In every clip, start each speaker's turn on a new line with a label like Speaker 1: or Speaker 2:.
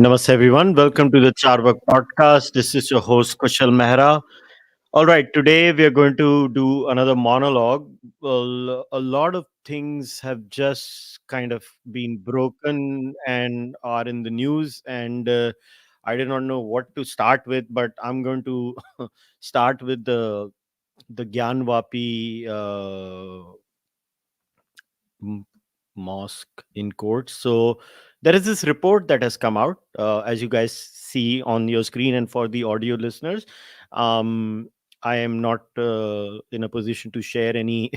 Speaker 1: Namaste, everyone. Welcome to the Cārvāka podcast. This is your host, Kushalmehra. All right, today we are going to do another monologue. Well, a lot of things have just kind of been broken and are in the news, and I do not know what to start with, but I'm going to start with the Gyanvapi m- mosque in court. So there is this report that has come out, as you guys see on your screen, and for the audio listeners, um, I am not in a position to share any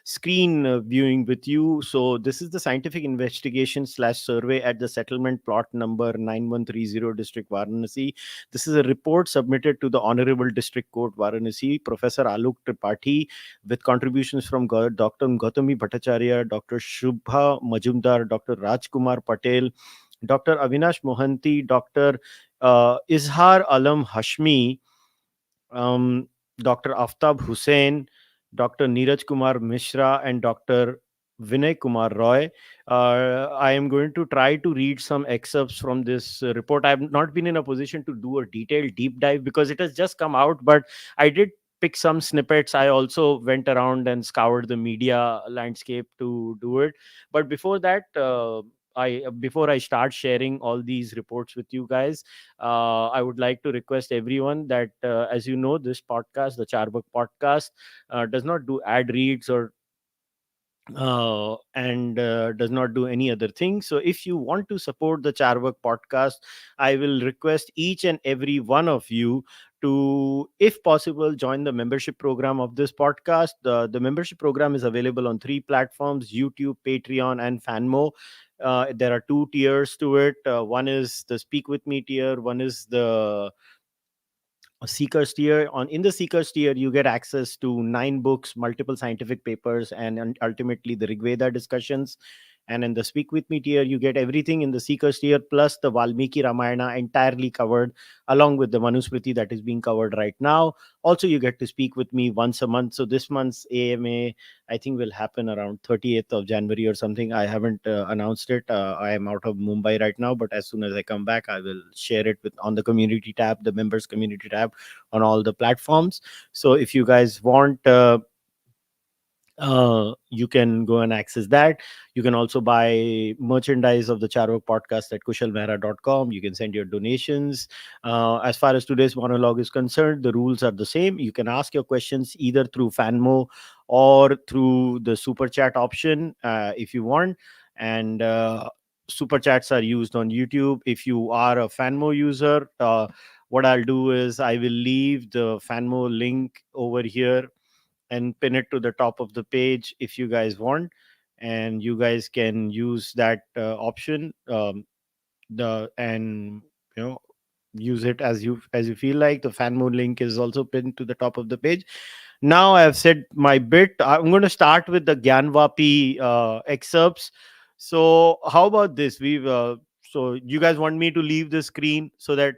Speaker 1: screen viewing with you. So this is the scientific investigation slash survey at the settlement plot number 9130 district Varanasi. This is a report submitted to the Honorable District Court Varanasi. Professor Alok Tripathi, with contributions from Dr. Gautami Bhattacharya, Dr. Shubha Majumdar, Dr. Rajkumar Patel, Dr. Avinash Mohanty, Dr. Izhar Alam Hashmi, um, Dr. Aftab Hussain, Dr. Neeraj Kumar Mishra, and Dr. Vinay Kumar Roy. I am going to try to read some excerpts from this report. I have not been in a position to do a detailed deep dive because it has just come out, but I did pick some snippets. I also went around and scoured the media landscape to do it. But before that, before I start sharing all these reports with you guys, I would like to request everyone that, as you know, this podcast, the Charbak podcast, does not do ad reads or and does not do any other thing. So, if you want to support the Charvak podcast, I will request each and every one of you to, if possible, join the membership program of this podcast. The membership program is available on three platforms: YouTube, Patreon, and Fanmo. There are two tiers to it. One is the Speak With Me tier, one is the seekers tier. On In the seekers tier, you get access to 9 books, multiple scientific papers, and ultimately the Rigveda discussions. And in the Speak With Me tier, you get everything in the seekers tier plus the Valmiki Ramayana entirely covered, along with the Manusmriti that is being covered right now. Also, you get to speak with me once a month. So this month's AMA, I think, will happen around 30th of January or something. I haven't announced it. I am out of Mumbai right now, but as soon as I come back, I will share it with on the community tab, the members community tab, on all the platforms. So if you guys want, you can go and access that. You can also buy merchandise of the Charvak podcast at kushalmehra.com. You can send your donations. As far as today's monologue is concerned, the rules are the same. You can ask your questions either through Fanmo or through the super chat option, if you want. And super chats are used on YouTube. If you are a Fanmo user, what I'll do is I will leave the Fanmo link over here and pin it to the top of the page if you guys want, and you guys can use that option, the and you know use it as you feel like. The fan mode link is also pinned to the top of the page. Now I have said my bit. I'm going to start with the Gyanvapi excerpts. So how about this? So you guys want me to leave the screen so that,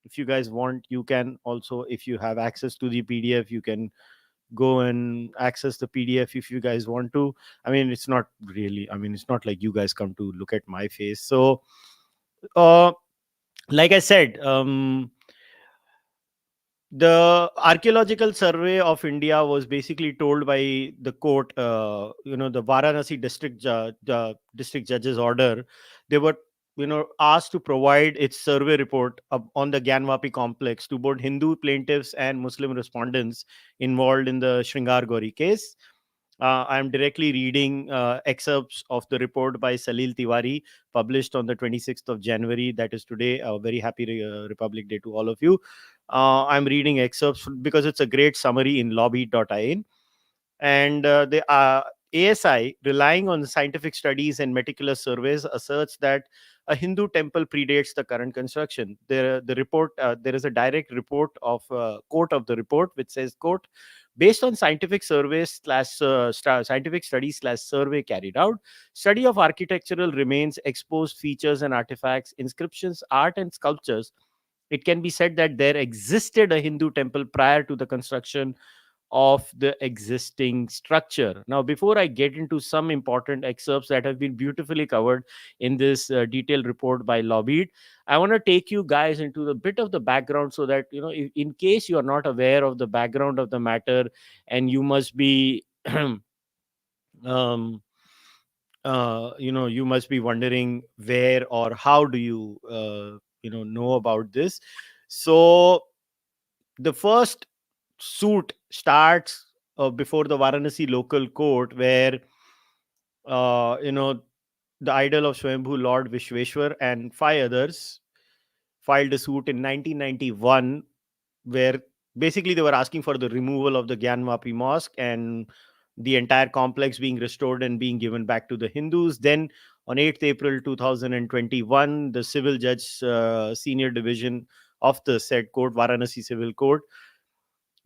Speaker 1: if you guys want, you can also, if you have access to the PDF, you can go and access the PDF if you guys want to. I mean, it's not really, I mean, it's not like you guys come to look at my face. So, uh, like I said, the archaeological survey of India was basically told by the court, the Varanasi the district judge's order. They were, asked to provide its survey report on the Gyanvapi complex to both Hindu plaintiffs and Muslim respondents involved in the Shringar Gauri case. I'm directly reading excerpts of the report by Salil Tiwari, published on the 26th of January. That is today. A very happy Republic Day to all of you. I'm reading excerpts because it's a great summary in lobby.in. And the ASI, relying on scientific studies and meticulous surveys, asserts that a Hindu temple predates the current construction. There is a direct report of quote of the report, which says, "Quote: Based on scientific surveys slash scientific studies slash survey carried out, study of architectural remains, exposed features and artifacts, inscriptions, art and sculptures, it can be said that there existed a Hindu temple prior to the construction of the existing structure. Now, before I get into some important excerpts that have been beautifully covered in this detailed report by Lobbied, I want to take you guys into the bit of the background, so that, in case you are not aware of the background of the matter, and you must be um, you must be wondering where or how do you know about this. So the first suit starts before the Varanasi local court, where the idol of Swayambhu Lord Vishweshwar and five others filed a suit in 1991, where basically they were asking for the removal of the Gyanvapi mosque and the entire complex being restored and being given back to the Hindus. Then on 8th April 2021, the civil judge, senior division of the said court, Varanasi Civil Court,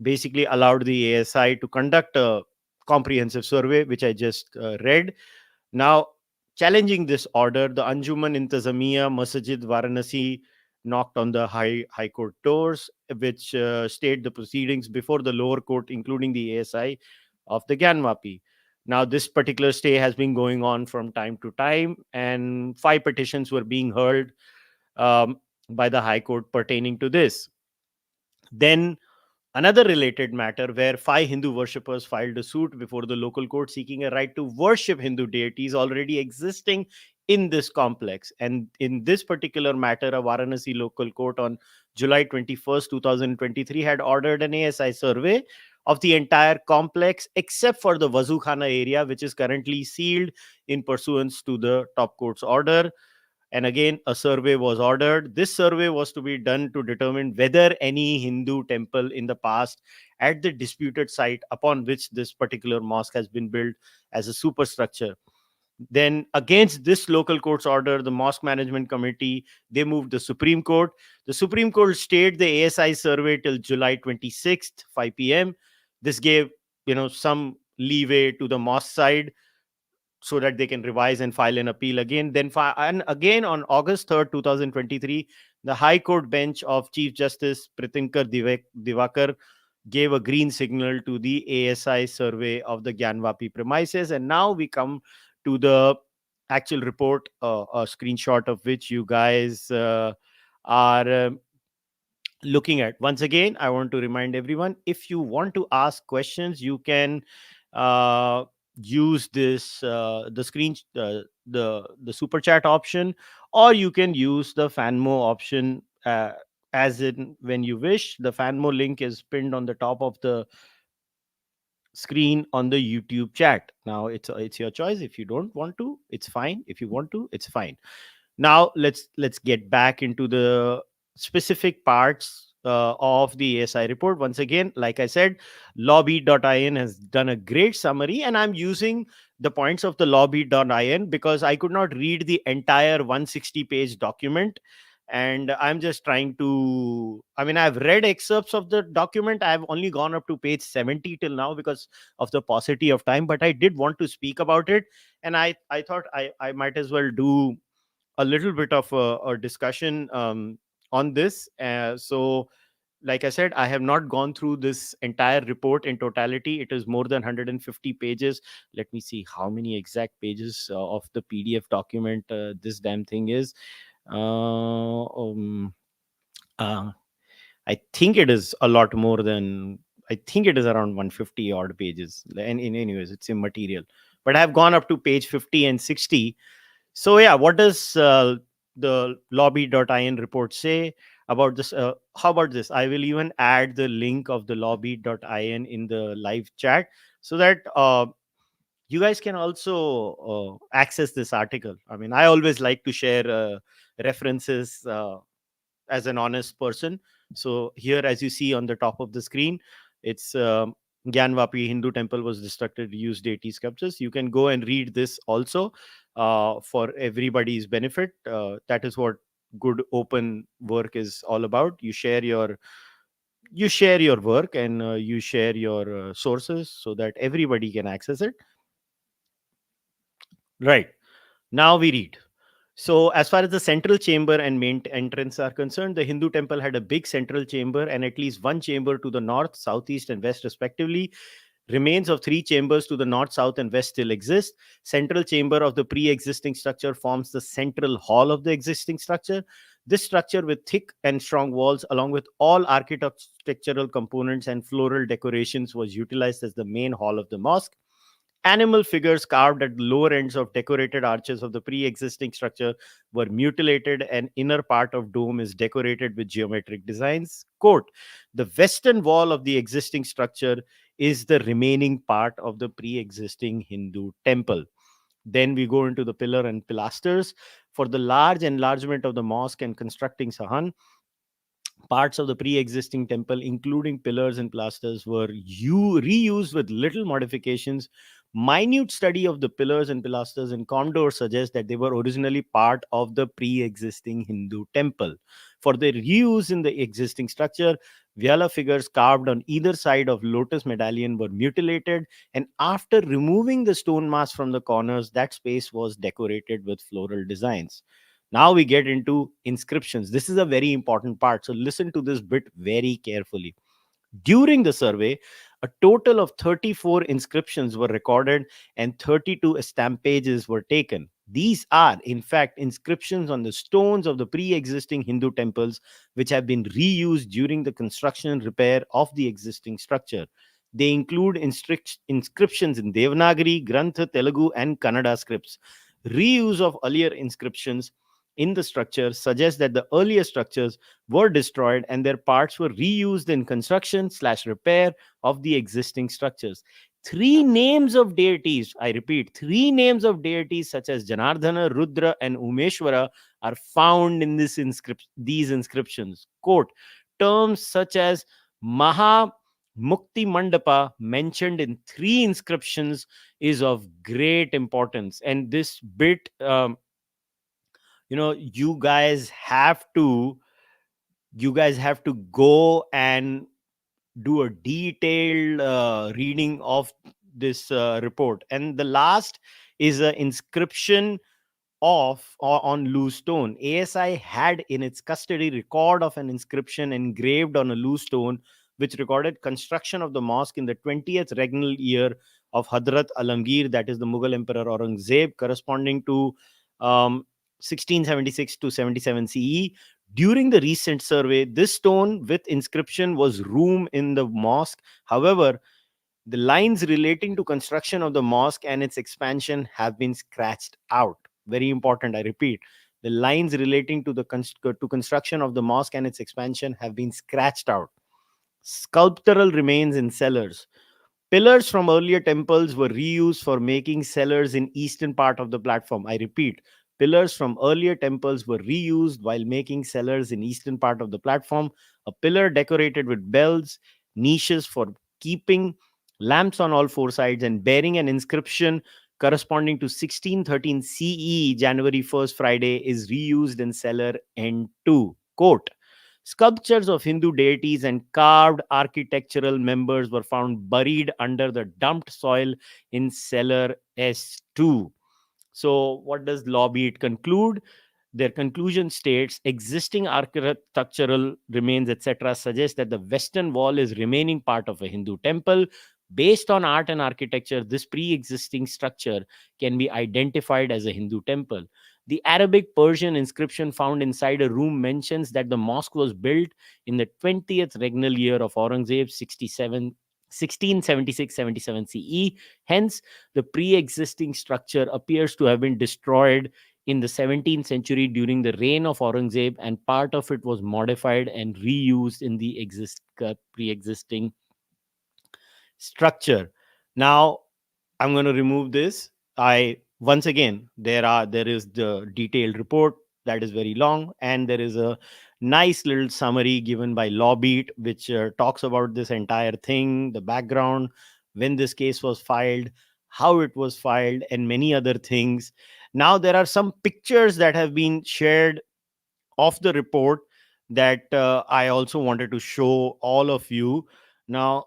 Speaker 1: basically allowed the ASI to conduct a comprehensive survey, which I just read. Now, challenging this order, the Anjuman Intizamiya Masjid Varanasi knocked on the High Court doors, which stayed the proceedings before the lower court, including the ASI of the Gyanvapi. Now, this particular stay has been going on from time to time, and five petitions were being heard um, by the High Court pertaining to this. Then another related matter, where five Hindu worshippers filed a suit before the local court seeking a right to worship Hindu deities already existing in this complex. And in this particular matter, a Varanasi local court on July 21st, 2023, had ordered an ASI survey of the entire complex except for the Wazukhana area, which is currently sealed in pursuance to the top court's order. And again, a survey was ordered. This survey was to be done to determine whether any Hindu temple in the past at the disputed site upon which this particular mosque has been built as a superstructure. Then, against this local court's order, the mosque management committee, they moved the Supreme Court. The Supreme Court stayed the ASI survey till July 26th, 5 p.m. This gave some leeway to the mosque side, so that they can revise and file an appeal again. And again on August 3rd, 2023, the High Court bench of Chief Justice Pritinkar Divakar gave a green signal to the ASI survey of the Gyanvapi premises. And now we come to the actual report, a screenshot of which you guys are looking at. Once again, I want to remind everyone, if you want to ask questions, you can uh, use this the super chat option, or you can use the fanmo option, as in when you wish. The fanmo link is pinned on the top of the screen on the YouTube chat. Now it's your choice. If you don't want to, it's fine. If you want to, it's fine. Now let's get back into the specific parts of the ASI report. Once again, like I said, lobby.in has done a great summary, and I'm using the points of the lobby.in because I could not read the entire 160-page document. And I'm just trying to, I mean, I've read excerpts of the document. I've only gone up to page 70 till now because of the paucity of time, but I did want to speak about it. And I thought I might as well do a little bit of a discussion on this. So, like I said, I have not gone through this entire report in totality. It is more than 150 pages. Let me see how many exact pages of the PDF document this damn thing is. Uh, um, uh, I think it is a lot more than. I think it is around 150 odd pages. And in anyways, it's immaterial. But I have gone up to page 50 and 60. So yeah, what does the lobby.in report say about this? How about this? I will even add the link of the lobby.in in the live chat, so that you guys can also access this article. I mean, I always like to share references as an honest person. So here, as you see on the top of the screen, it's Gyanvapi Hindu temple was destructed to use deity sculptures. You can go and read this also for everybody's benefit. That is what good open work is all about. You share your work, and you share your sources so that everybody can access it. Right. Now we read. So, as far as the central chamber and main entrance are concerned, the Hindu temple had a big central chamber and at least one chamber to the north, southeast, and west, respectively. Remains of three chambers to the north, south, and west still exist. Central chamber of the pre-existing structure forms the central hall of the existing structure. This structure, with thick and strong walls, along with all architectural components and floral decorations, was utilized as the main hall of the mosque. Animal figures carved at the lower ends of decorated arches of the pre-existing structure were mutilated, and inner part of dome is decorated with geometric designs. Quote, the western wall of the existing structure is the remaining part of the pre-existing Hindu temple. Then we go into the pillar and pilasters. For the large enlargement of the mosque and constructing Sahan, parts of the pre-existing temple, including pillars and pilasters, were reused with little modifications. Minute study of the pillars and pilasters in Condor suggests that they were originally part of the pre-existing Hindu temple. For their reuse in the existing structure, Vyala figures carved on either side of lotus medallion were mutilated, and after removing the stone mask from the corners, that space was decorated with floral designs. Now we get into inscriptions. This is a very important part. So listen to this bit very carefully. During the survey, a total of 34 inscriptions were recorded and 32 stamp pages were taken. These are, in fact, inscriptions on the stones of the pre existing Hindu temples, which have been reused during the construction and repair of the existing structure. They include inscriptions in Devanagari, Grantha, Telugu, and Kannada scripts. Reuse of earlier inscriptions in the structure suggests that the earlier structures were destroyed and their parts were reused in construction slash repair of the existing structures. Three names of deities, I repeat, three names of deities such as Janardhana, Rudra, and Umeshwara are found in these inscriptions. Quote, terms such as Maha Mukti Mandapa, mentioned in three inscriptions, is of great importance. And this bit, you guys have to go and do a detailed reading of this report. And the last is an inscription on loose stone. ASI had in its custody record of an inscription engraved on a loose stone which recorded construction of the mosque in the 20th regnal year of Hadrat Alamgir, that is the Mughal Emperor Aurangzeb, corresponding to 1676 to 77 CE. During the recent survey, this stone with inscription was room in the mosque. However, the lines relating to construction of the mosque and its expansion have been scratched out. Very important, I repeat. The lines relating to the to construction of the mosque and its expansion have been scratched out. Sculptural remains in cellars. Pillars from earlier temples were reused for making cellars in eastern part of the platform. I repeat, pillars from earlier temples were reused while making cellars in eastern part of the platform. A pillar decorated with bells, niches for keeping lamps on all four sides, and bearing an inscription corresponding to 1613 CE, January 1st Friday, is reused in cellar N2. Quote, sculptures of Hindu deities and carved architectural members were found buried under the dumped soil in cellar S2. So, what does Lobby it conclude? Their conclusion states existing architectural remains, etc., suggest that the western wall is remaining part of a Hindu temple. Based on art and architecture, this pre existing structure can be identified as a Hindu temple. The Arabic Persian inscription found inside a room mentions that the mosque was built in the 20th regnal year of Aurangzeb, 1676-77 CE. Hence, the pre existing structure appears to have been destroyed in the 17th century during the reign of Aurangzeb, and part of it was modified and reused in the pre-existing structure. Now, I'm going to remove this. I once again there is the detailed report that is very long, and there is a nice little summary given by Lawbeat, which talks about this entire thing, the background, when this case was filed, how it was filed, and many other things. Now there are some pictures that have been shared of the report that I also wanted to show all of you. Now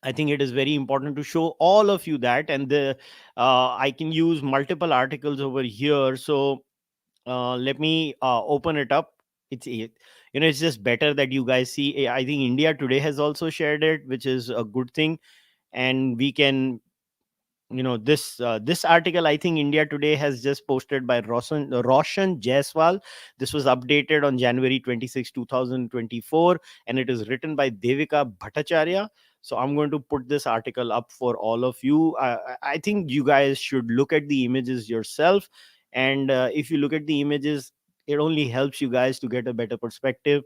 Speaker 1: I think it is very important to show all of you that. And I can use multiple articles over here. So let me open it up. It's just better that you guys see. I think India Today has also shared it, which is a good thing. And we can, this article, I think India Today has just posted by Roshan Jaiswal. This was updated on January 26, 2024, and it is written by Devika Bhattacharya. So I'm going to put this article up for all of you. I think you guys should look at the images yourself, and if you look at the images, it only helps you guys to get a better perspective.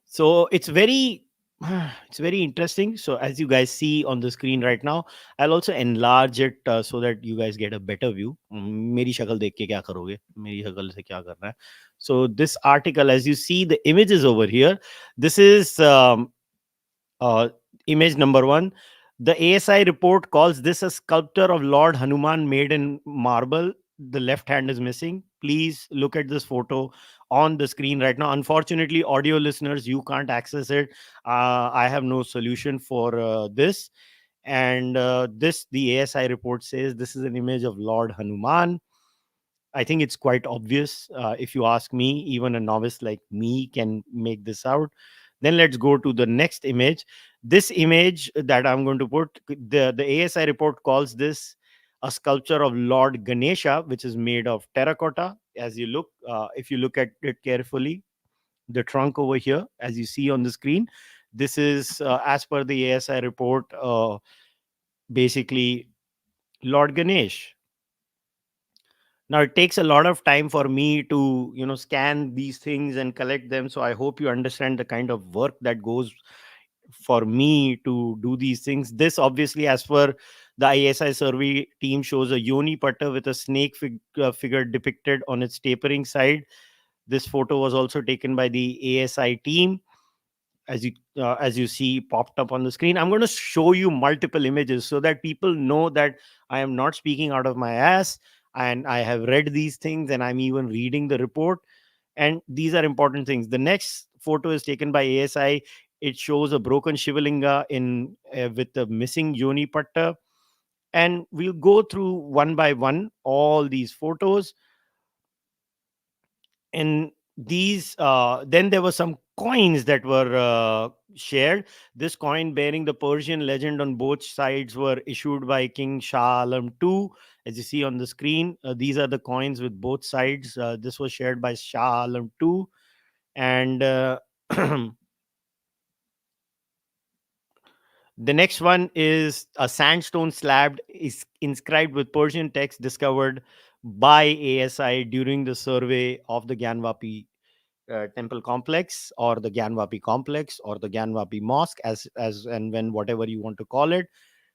Speaker 1: So it's very it's very interesting. So as you guys see on the screen right now, I'll also enlarge it so that you guys get a better view. मेरी शक्ल देख के क्या करोगे, मेरी शक्ल से क्या करना है. So this article, as you see the images over here, this is uh, image number one. The ASI report calls this a sculpture of Lord Hanuman made in marble. The left hand is missing. Please look at this photo on the screen right now. Unfortunately, audio listeners, you can't access it. I have no solution for this. And the ASI report says this is an image of Lord Hanuman. I think it's quite obvious. If you ask me, even a novice like me can make this out. Then let's go to the next image. This image that I'm going to put, the ASI report calls this a sculpture of Lord Ganesha, which is made of terracotta. As you look, if you look at it carefully, the trunk over here, as you see on the screen, this is, as per the ASI report, basically Lord Ganesh. Now it takes a lot of time for me to scan these things and collect them, so I hope you understand the kind of work that goes for me to do these things. This obviously, as per the ISI survey team, shows a yoni putter with a snake figure depicted on its tapering side. This photo was also taken by the ASI team, as you see popped up on the screen. I'm going to show you multiple images so that people know that I am not speaking out of my ass, and I have read these things, and I'm even reading the report, and these are important things. The next photo is taken by ASI. It shows a broken shivalinga in with the missing yoni patta, and we'll go through one by one all these photos. And these then there were some coins that were shared. This coin bearing the Persian legend on both sides were issued by King Shah Alam II. As you see on the screen, these are the coins with both sides. This was shared by Shah Alam II. And the next one is a sandstone slab is inscribed with Persian text discovered by ASI during the survey of the Gyanvapi temple complex, or the Gyanvapi complex, or the Gyanvapi mosque, as and when, whatever you want to call it.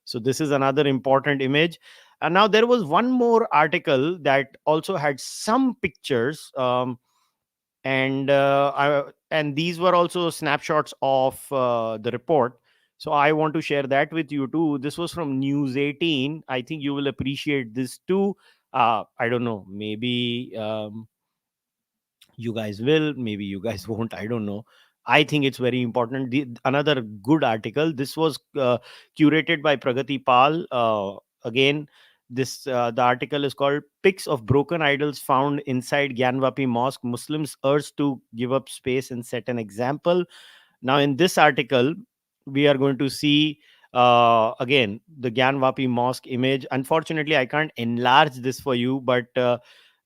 Speaker 1: So this is another important image. And now there was one more article that also had some pictures, and these were also snapshots of the report. So I want to share that with you too. This was from News 18. I think you will appreciate this too. I don't know, maybe you guys will, maybe you guys won't, I don't know. I think it's very important. Another good article. This was curated by Pragati Pal. Again, this the article is called "Pics of Broken Idols Found Inside Gyanvapi Mosque, Muslims Urged to Give Up Space and Set an Example." Now, in this article, we are going to see again the Gyanvapi Mosque image. Unfortunately, I can't enlarge this for you, but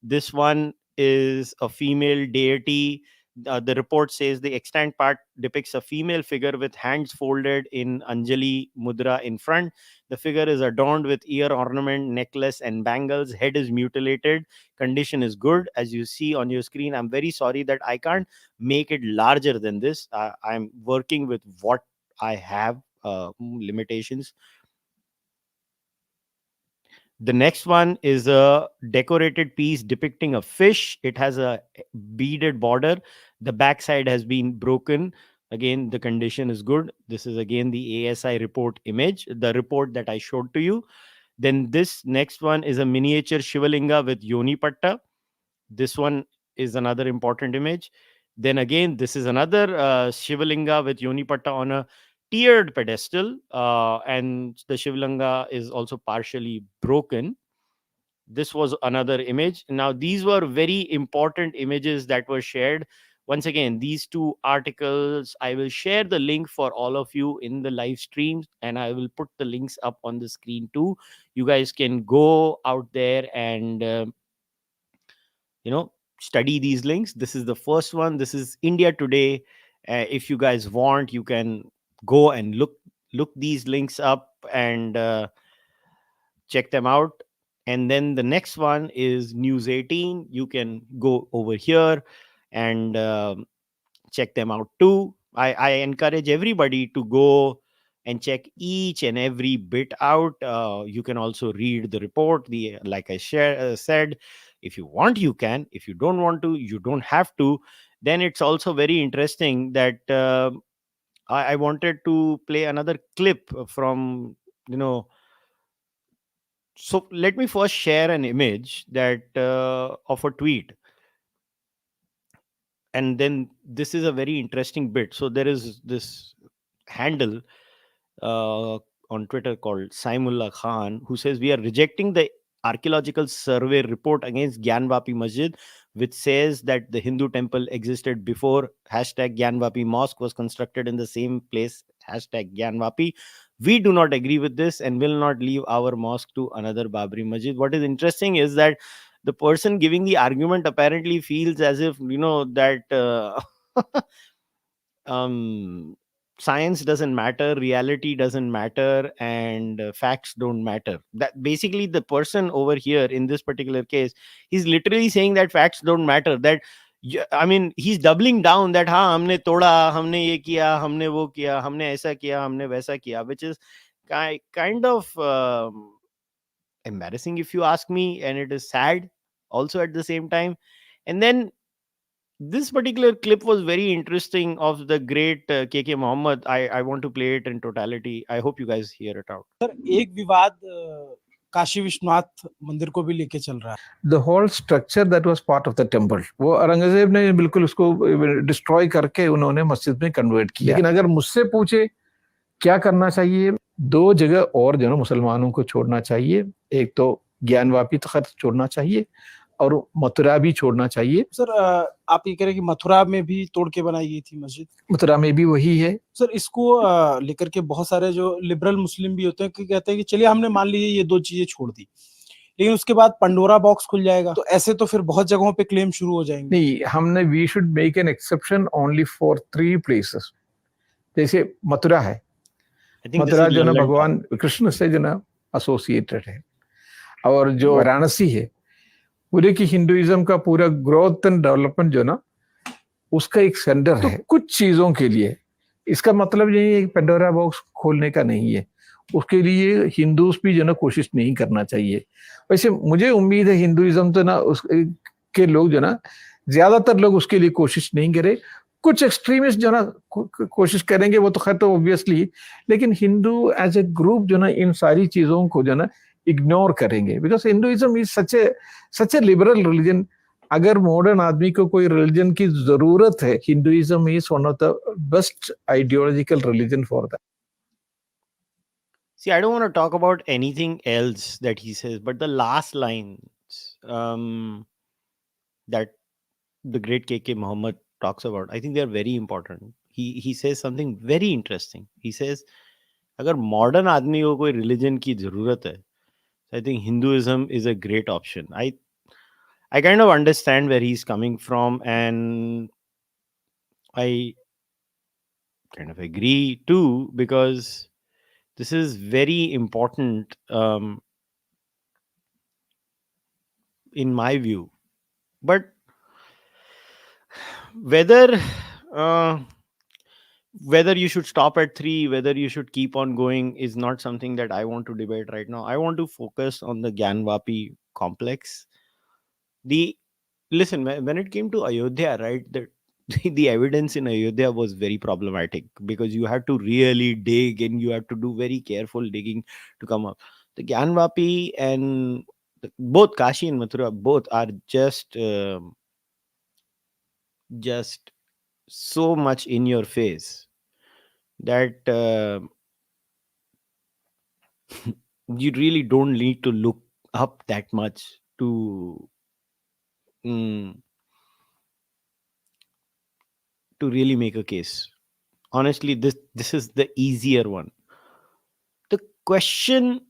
Speaker 1: this one is a female deity. The report says the extant part depicts a female figure with hands folded in Anjali Mudra in front. The figure is adorned with ear ornament, necklace, and bangles. Head is mutilated. Condition is good, as you see on your screen. I'm very sorry that I can't make it larger than this. I'm working with what I have, limitations. The next one is a decorated piece depicting a fish. It has a beaded border. The backside has been broken. Again, the condition is good. This is again the ASI report image, the report that I showed to you. Then this next one is a miniature Shivalinga with Yoni Patta. This one is another important image. Then again, this is another Shivalinga with Yoni Patta on a tiered pedestal, and the Shivlanga is also partially broken. This was another image. Now, these were very important images that were shared. Once again, these two articles, I will share the link for all of you in the live stream, and I will put the links up on the screen too. You guys can go out there and you know study these links. This is the first one. This is India Today. If you guys want, you can go and look these links up and check them out. And then the next one is News 18. You can go over here and check them out too. I encourage everybody to go and check each and every bit out. You can also read the report. The Like I said, if you want, you can. If you don't want to, you don't have to. Then it's also very interesting that I wanted to play another clip from you know so let me first share an image that of a tweet, and then this is a very interesting bit. So there is this handle uh, on Twitter called Saimullah Khan, who says we are rejecting the archaeological survey report against Gyanvapi Masjid, which says that the Hindu temple existed before hashtag Gyanvapi mosque was constructed in the same place hashtag Gyanvapi. We do not agree with this and will not leave our mosque to another Babri Masjid. What is interesting is that the person giving the argument apparently feels as if that um science doesn't matter, reality doesn't matter, and facts don't matter. That basically the person over here in this particular case, he's literally saying that facts don't matter. That I mean, he's doubling down that ha हमने तोड़ा, हमने ये किया, हमने वो किया, हमने ऐसा किया, हमने वैसा किया, which is kind of embarrassing if you ask me, and it is sad also at the same time. And then this particular clip was very interesting of the great KK Mohammed. I want to play it in totality. I hope you guys hear it out.
Speaker 2: Sir एक विवाद काशी विश्वनाथ मंदिर को भी लेके चल रहा है।
Speaker 3: The whole structure that was part of the temple, वो औरंगजेब ने बिल्कुल उसको डिस्ट्रॉय करके उन्होंने मस्जिद में कन्वर्ट किया। लेकिन अगर मुझसे पूछे क्या करना चाहिए, दो जगह और जो मुसलमानों को छोड़ना चाहिए। एक तो ज्ञानवापी तखत छोड़ना चाहिए और मथुरा भी छोड़ना चाहिए।
Speaker 2: सर आप ये कह रहे हैं कि मथुरा में भी तोड़ के बनाई गई थी मस्जिद?
Speaker 3: मथुरा में भी वही है।
Speaker 2: सर इसको लेकर के बहुत सारे जो लिबरल मुस्लिम भी होते हैं कि कहते हैं कि चलिए हमने मान लीजिए ये दो चीजें छोड़ दी, लेकिन उसके बाद पंडोरा बॉक्स खुल जाएगा, तो ऐसे तो फिर बहुत जगहों पे क्लेम शुरू हो जाएंगे।
Speaker 3: नहीं, हमने we should make an exception only for 3 places. जैसे मथुरा है, मथुरा जो ना भगवान कृष्ण से जो ना एसोसिएटेड है, और जो वाराणसी है पूरे की हिंदुइज्म का पूरा ग्रोथ एंड डेवलपमेंट जो ना उसका एक सेंटर है। तो कुछ चीजों के लिए इसका मतलब ये है पंडोरा बॉक्स खोलने का नहीं है, उसके लिए हिंदूज भी जो ना कोशिश नहीं करना चाहिए। वैसे मुझे उम्मीद है हिंदुइज्म तो ना उस के लोग जो ना ज्यादातर लोग उसके लिए कोशिश नहीं करे। कुछ एक्सट्रीमिस्ट जो ना कोशिश करेंगे वो तो खैर तो ऑब्वियसली, लेकिन हिंदू एज ए ग्रुप जो ना इन सारी चीजों को जो ना इग्नोर करेंगे, because Hinduism is such A liberal religion. अगर मॉडर्न आदमी को कोई रिलीजन की जरूरत है, Hinduism is one of the best ideological religion for that.
Speaker 1: See, I don't want to talk about anything else that he says, but the last lines that the great KK Muhammad talks about, I think they are very important. He says something very interesting. He says, अगर modern आदमी को कोई religion की जरूरत है, I think Hinduism is a great option. I kind of understand where he's coming from, and I kind of agree too, because this is very important in my view. But whether whether you should stop at 3, whether you should keep on going, is not something that I want to debate right now. I want to focus on the Gyanvapi complex. Listen, when it came to Ayodhya, right, the evidence in Ayodhya was very problematic, because you had to really dig and you had to do very careful digging to come up. The Gyanvapi and both Kashi and Mathura, both are just so much in your face that you really don't need to look up that much mm, to really make a case. Honestly, this is the easier one. The question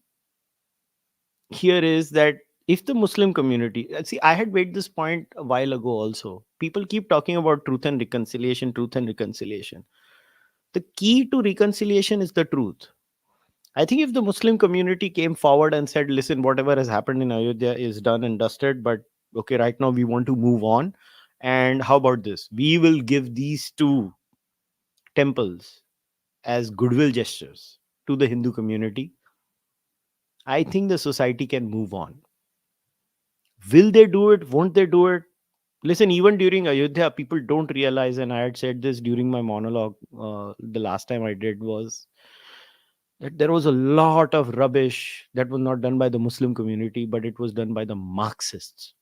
Speaker 1: here is that if the Muslim community, see, I had made this point a while ago also. People keep talking about truth and reconciliation, truth and reconciliation. The key to reconciliation is the truth. I think if the Muslim community came forward and said, listen, whatever has happened in Ayodhya is done and dusted, but okay, right now we want to move on. And how about this? We will give these two temples as goodwill gestures to the Hindu community. I think the society can move on. Will they do it? Won't they do it? Listen, even during Ayodhya, people don't realize, and I had said this during my monologue the last time I did, was that there was a lot of rubbish that was not done by the Muslim community, but it was done by the Marxists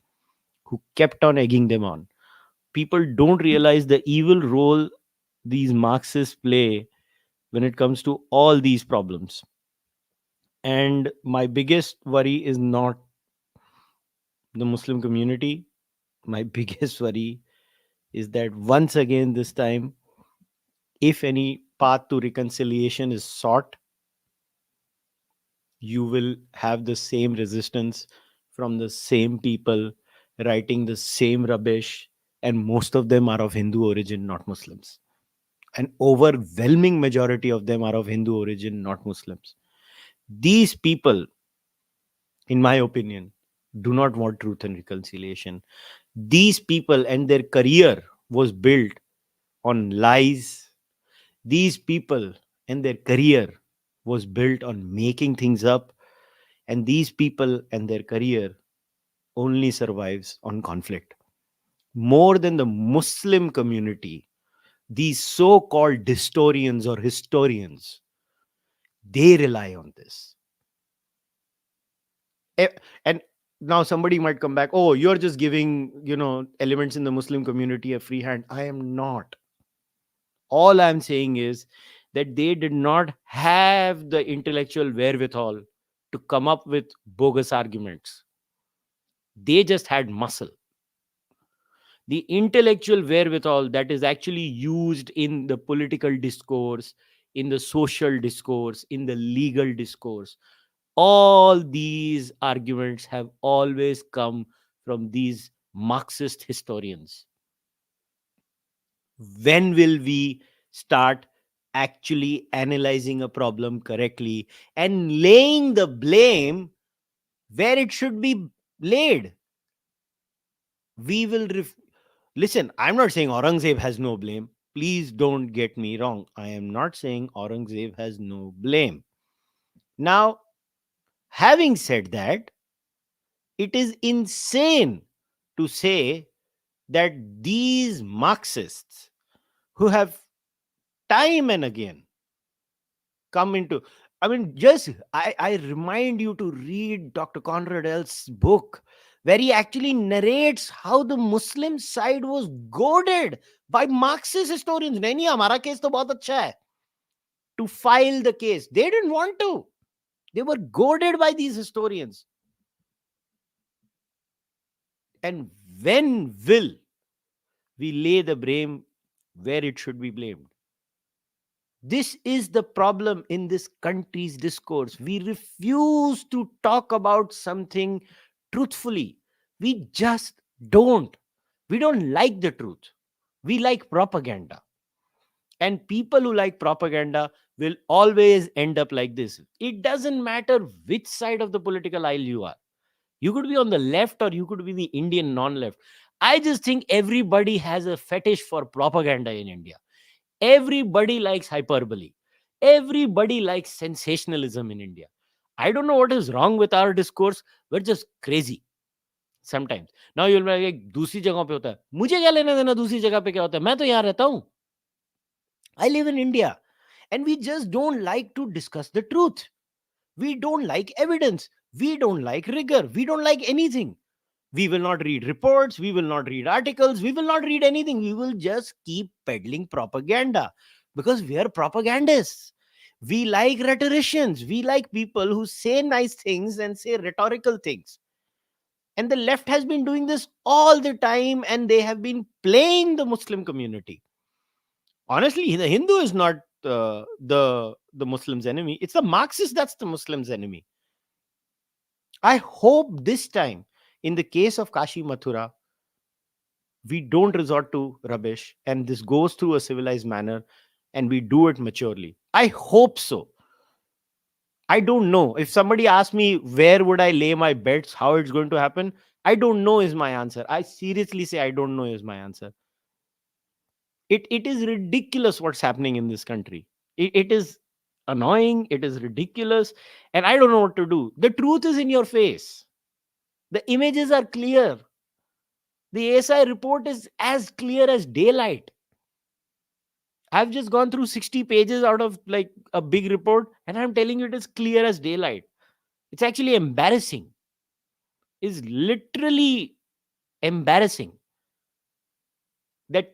Speaker 1: who kept on egging them on. People don't realize the evil role these Marxists play when it comes to all these problems. And my biggest worry is not the Muslim community. My biggest worry is that once again, this time, if any path to reconciliation is sought, you will have the same resistance from the same people writing the same rubbish, and most of them are of Hindu origin, not Muslims. An overwhelming majority of them are of Hindu origin, not Muslims. These people, in my opinion, do not want truth and reconciliation. These people and their career was built on lies. These people and their career was built on making things up. And these people and their career only survives on conflict. More than the Muslim community, these so called historians or historians, they rely on this. And now somebody might come back, oh, you're just giving, elements in the Muslim community a free hand. I am not. All I'm saying is that they did not have the intellectual wherewithal to come up with bogus arguments. They just had muscle. The intellectual wherewithal that is actually used in the political discourse, in the social discourse, in the legal discourse, all these arguments have always come from these Marxist historians. When will we start actually analyzing a problem correctly and laying the blame where it should be laid? We will listen. I'm not saying Aurangzeb has no blame. Please don't get me wrong. I am not saying Aurangzeb has no blame. Now, having said that, it is insane to say that these Marxists who have time and again come into, I mean, just I remind you to read Dr. Conrad L's book, where he actually narrates how the Muslim side was goaded by Marxist historians. नहीं हमारा case तो बहुत अच्छा है, to file the case. They didn't want to. They were goaded by these historians. And when will we lay the blame where it should be blamed? This is the problem in this country's discourse. We refuse to talk about something truthfully. We just don't. We don't like the truth. We like propaganda. And people who like propaganda will always end up like this. It doesn't matter which side of the political aisle you are. You could be on the left or you could be the Indian non-left. I just think everybody has a fetish for propaganda in India. Everybody likes hyperbole. Everybody likes sensationalism in India. I don't know what is wrong with our discourse. We're just crazy sometimes. Now you'll be like, दूसरी जगहों पे होता है. मुझे क्या लेना देना दूसरी जगह पे क्या होता है? मैं तो यहाँ रहता हूँ. I live in India. And we just don't like to discuss the truth. We don't like evidence. We don't like rigor. We don't like anything. We will not read reports. We will not read articles. We will not read anything. We will just keep peddling propaganda. because we are propagandists. We like rhetoricians. We like people who say nice things and say rhetorical things. And the left has been doing this all the time, and they have been playing the Muslim community. Honestly, the Hindu is not the Muslim's enemy. It's the Marxist that's the Muslim's enemy. I hope this time, in the case of Kashi Mathura, we don't resort to rubbish and this goes through a civilized manner and we do it maturely. I hope so. I don't know. If somebody asks me where would I lay my bets, how it's going to happen, I don't know is my answer. I seriously say I don't know is my answer. It is ridiculous what's happening in this country. It is annoying. It is ridiculous. And I don't know what to do. The truth is in your face. The images are clear. The ASI report is as clear as daylight. I've just gone through 60 pages out of like a big report, and I'm telling you it is clear as daylight. It's actually embarrassing. It's literally embarrassing that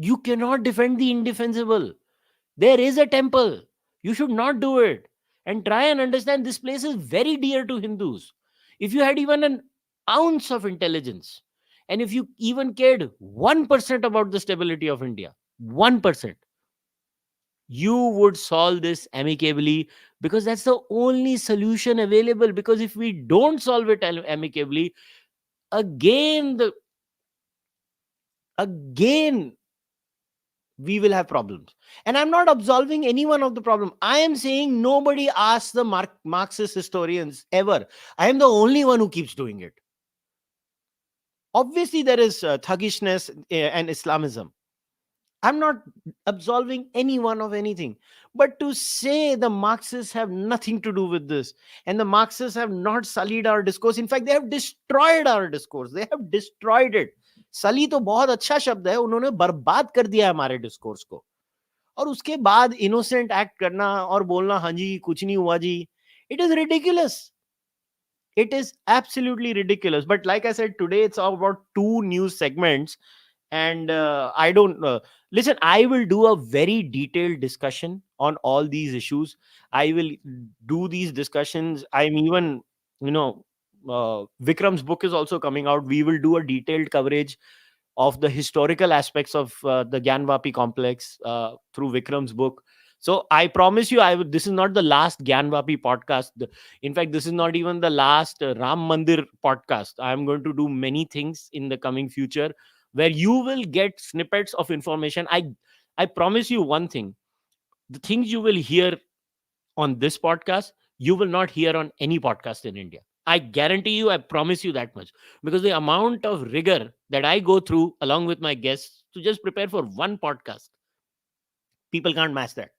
Speaker 1: you cannot defend the indefensible. There is a temple. You should not do it. And try and understand this place is very dear to Hindus. If you had even an ounce of intelligence, and if you even cared 1% about the stability of India, 1%, you would solve this amicably, because that's the only solution available. Because if we don't solve it amicably, again we will have problems. And I'm not absolving anyone of the problem. I am saying nobody asks the Marxist historians ever. I am the only one who keeps doing it. Obviously there is thuggishness and Islamism. I'm not absolving anyone of anything. But to say the Marxists have nothing to do with this, and the Marxists have not sullied our discourse, in fact, they have destroyed our discourse. They have destroyed it. Sully तो बहुत अच्छा शब्द है, उन्होंने बर्बाद कर दिया हमारे डिस्कोर्स को. और उसके बाद इनोसेंट एक्ट करना और बोलना हाँ जी कुछ नहीं हुआ जी, it is ridiculous. It is absolutely ridiculous. But like I said, today it's all about two news segments. And I don't listen, I will do a very detailed discussion on all these issues. I will do these discussions. I'm even, Vikram's book is also coming out. We will do a detailed coverage of the historical aspects of the Gyanvapi complex through Vikram's book. So I promise you, this is not the last Gyanvapi podcast. In fact, this is not even the last Ram Mandir podcast. I'm going to do many things in the coming future where you will get snippets of information. I promise you one thing. The things you will hear on this podcast, you will not hear on any podcast in India. I guarantee you, I promise you that much. Because the amount of rigor that I go through along with my guests to just prepare for one podcast, people can't match that.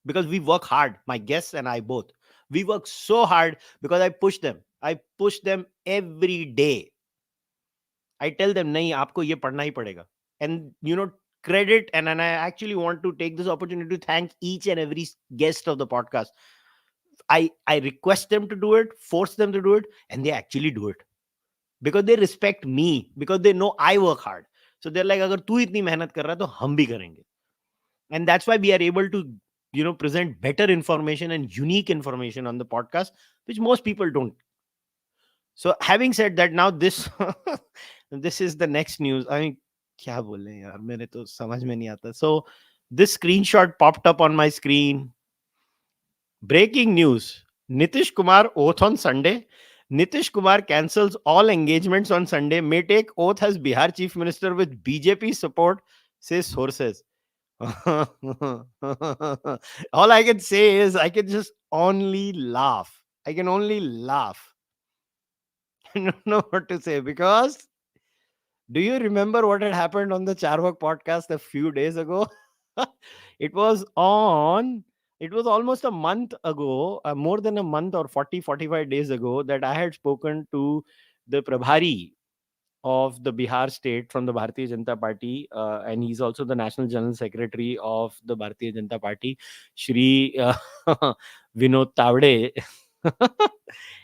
Speaker 1: Because we work hard, my guests and I both. We work so hard because I push them. I push them every day. I tell them, nahi, aapko ye padhna hi padega. And, credit, and I actually want to take this opportunity to thank each and every guest of the podcast. I request them to do it, force them to do it, and they actually do it. Because they respect me, because they know I work hard. So they're like, agar tu itni mehnat kar raha hai, to hum bhi karenge. And that's why we are able to, present better information and unique information on the podcast, which most people don't. So having said that, now this this is the next news. I mean, kya bole yaar, mere to samajh mein nahi aata. So this screenshot popped up on my screen. Breaking news. Nitish Kumar oath on Sunday. Nitish Kumar cancels all engagements on Sunday. May take oath as Bihar Chief Minister with BJP support, says sources. All I can say is I can just only laugh. I can only laugh. I don't know what to say, because do you remember what had happened on the Cārvāka podcast a few days ago? It was almost a month ago, more than a month, or 45 days ago, that I had spoken to the Prabhari of the Bihar state from the Bharatiya Janata Party, and he's also the National General Secretary of the Bharatiya Janata Party, Shri Vinod Tavde.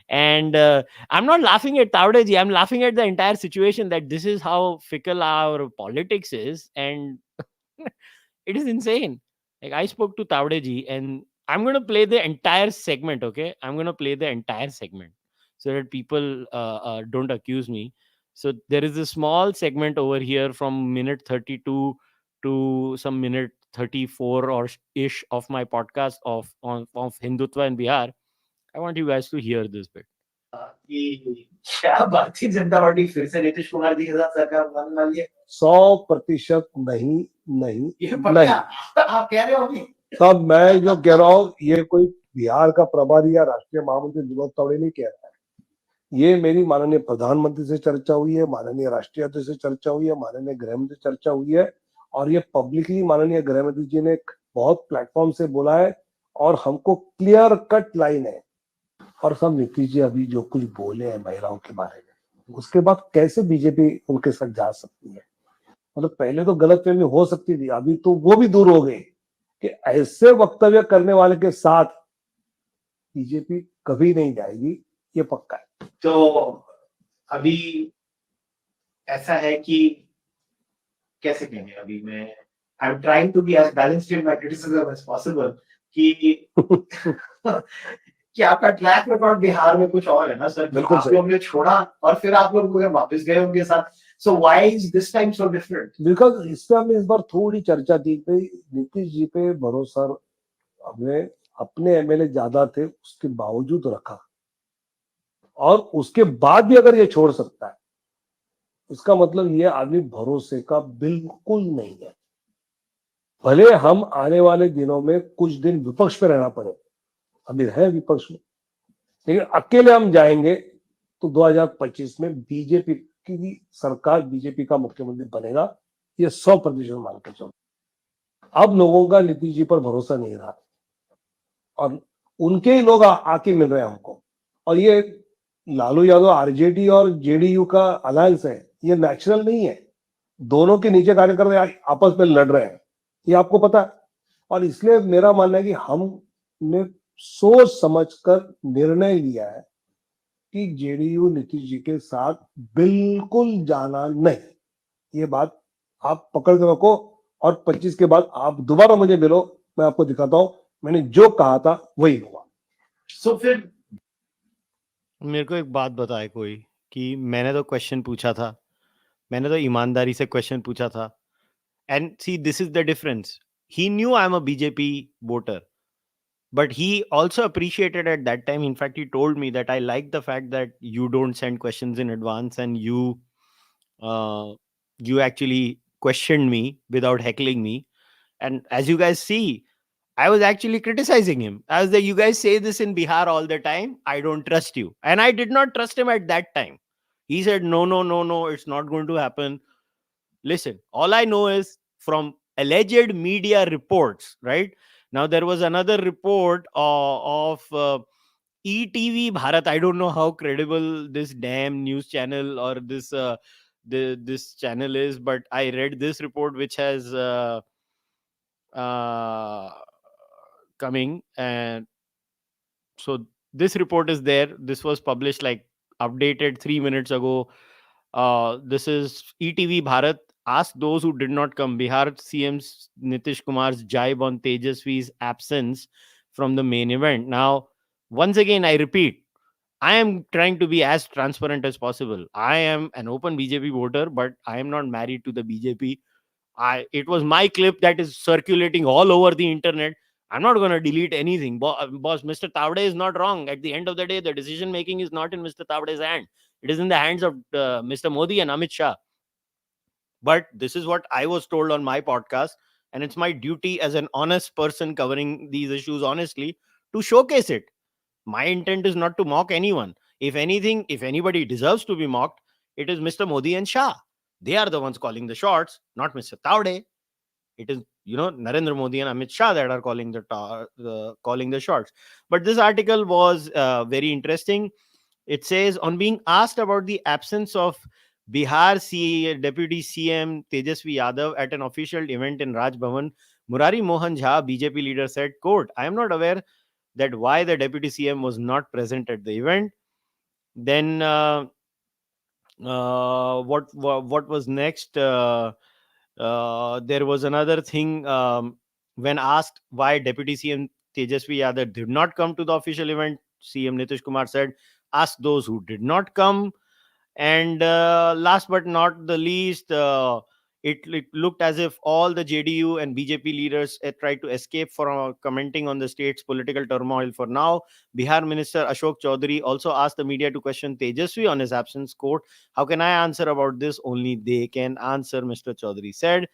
Speaker 1: And I'm not laughing at Tavde ji, I'm laughing at the entire situation, that this is how fickle our politics is, and it is insane. Like I spoke to Tavdeji, and I'm gonna play the entire segment. Okay, I'm gonna play the entire segment so that people don't accuse me. So there is a small segment over here from minute 32 to some minute 34 or ish of my podcast of Hindutva in Bihar. I want you guys to hear this bit.
Speaker 4: कि क्या Bharatiya Janata party फिर से नीतीश कुमार जी के साथ सरकार बनने वाली है?
Speaker 5: 100% नहीं, नहीं,
Speaker 4: ये
Speaker 5: नहीं।
Speaker 4: पक्का आप कह रहे हो अभी?
Speaker 5: तब मैं जो कह रहा हूँ, ये कोई बिहार का प्रभारी या राष्ट्रीय महामंत्री विनोद तावड़े नहीं कह रहा है। ये मेरी माननीय प्रधानमंत्री से चर्चा हुई है, माननीय राष्ट्रीय अध्यक्ष से चर्चा हुई है, माननीय गृहमंत्री से चर्चा हुई है, और ये पब्लिकली माननीय गृहमंत्री जी ने बहुत प्लेटफॉर्म से बोला है, और हमको क्लियर कट लाइन है। और सब नीतीश जी अभी जो कुछ बोले हैं महिलाओं के बारे में, उसके बाद कैसे बीजेपी उनके साथ जा सकती है? मतलब पहले तो गलतफहमी हो सकती थी, अभी तो वो भी दूर हो गई कि ऐसे वक्तव्य करने वाले के साथ बीजेपी कभी नहीं जाएगी, ये पक्का है।
Speaker 4: तो अभी ऐसा है कि कैसे कहेंगे, अभी मैं I am trying to be as balanced in my criticism as possible कि कि आपका ट्रैक रिकॉर्ड बिहार में कुछ और है ना सर?
Speaker 5: बिल्कुल
Speaker 4: आप लोग ने छोड़ा और फिर आप लोग वापस गए उनके साथ। So why is this time so different?
Speaker 5: Because इस पे हमने इस बार थोड़ी चर्चा की थी, नीतीश जी पे भरोसा हमने अपने एमएलए ज्यादा थे उसके बावजूद रखा, और उसके बाद भी अगर ये छोड़ सकता है, इसका मतलब ये आदमी भरोसे का बिल्कुल नहीं है। भले हम आने वाले दिनों में कुछ दिन विपक्ष में रहना पड़े, अभी है विपक्ष में, लेकिन अकेले हम जाएंगे तो 2025 में बीजेपी की सरकार, बीजेपी का मुख्यमंत्री बनेगा, ये 100% मान के चलो। अब लोगों का नीतीश जी पर भरोसा नहीं रहा, और उनके ही लोग आके मिल रहे हैं हमको। और ये लालू यादव आरजेडी और जेडीयू का अलायंस है, ये नेचुरल नहीं है। दोनों के नीचे कार्यकर्ता आपस में लड़ रहे हैं, ये आपको पता है। और इसलिए मेरा मानना है कि हमने सोच समझकर निर्णय लिया है कि जेडीयू नीतीश जी के साथ बिल्कुल जाना नहीं। ये बात आप पकड़ के रखो, और 25 के बाद आप दोबारा मुझे मिलो, मैं आपको दिखाता हूं मैंने जो कहा था वही हुआ।
Speaker 4: सो फिर
Speaker 1: मेरे को एक बात बताए कोई कि मैंने तो क्वेश्चन पूछा था, मैंने तो ईमानदारी से क्वेश्चन पूछा था, and see this is the difference. He knew I'm a BJP voter, but he also appreciated at that time. In fact, he told me that I like the fact that you don't send questions in advance, and you actually questioned me without heckling me. And as you guys see, I was actually criticizing him. I was like, you guys say this in Bihar all the time. I don't trust you. And I did not trust him at that time. He said, no, no, no, no, it's not going to happen. Listen, all I know is from alleged media reports, right? Now, there was another report of ETV Bharat. I don't know how credible this damn news channel or this channel is, but I read this report which has uh, coming, and so this report is there. This was published like updated 3 minutes ago. This is ETV Bharat. Ask those who did not come. Bihar CM Nitish Kumar's jibe on Tejasvi's absence from the main event. Now, once again, I repeat, I am trying to be as transparent as possible. I am an open BJP voter, but I am not married to the BJP. It was my clip that is circulating all over the internet. I'm not going to delete anything. Boss, Mr. Tavde is not wrong. At the end of the day, the decision making is not in Mr. Tavde's hand. It is in the hands of Mr. Modi and Amit Shah. But this is what I was told on my podcast, and it's my duty as an honest person covering these issues honestly to showcase it. My intent is not to mock anyone. If anything, if anybody deserves to be mocked, it is Mr. Modi and Shah. They are the ones calling the shots, not Mr. Taude. It is, Narendra Modi and Amit Shah that are calling calling the shots. But this article was very interesting. It says, on being asked about the absence of Deputy CM Tejasvi Yadav at an official event in Raj Bhavan, Murari Mohan Jha, BJP leader, said, quote, I am not aware that why the Deputy CM was not present at the event. Then what was next? There was another thing when asked why Deputy CM Tejasvi Yadav did not come to the official event, CM Nitish Kumar said, "Ask those who did not come." And last but not the least, it looked as if all the JDU and BJP leaders tried to escape from commenting on the state's political turmoil for now. Bihar Minister Ashok Chaudhary also asked the media to question Tejasvi on his absence. Quote, "How can I answer about this? Only they can answer," Mr. Chaudhary said.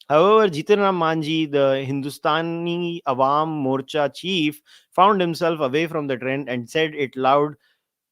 Speaker 1: However, Jitin Ram Manji, the Hindustani Awam Morcha chief, found himself away from the trend and said it loud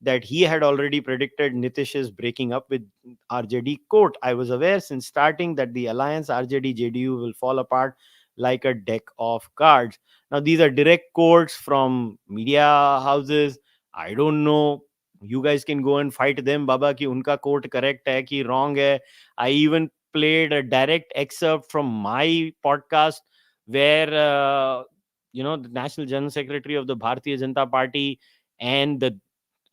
Speaker 1: that he had already predicted Nitish's breaking up with RJD. Quote, "I was aware since starting that the alliance RJD-JDU will fall apart like a deck of cards." Now, these are direct quotes from media houses. I don't know. You guys can go and fight them, Baba, ki unka quote correct hai ki wrong hai. I even played a direct excerpt from my podcast where, the National General Secretary of the Bharatiya Janata Party and the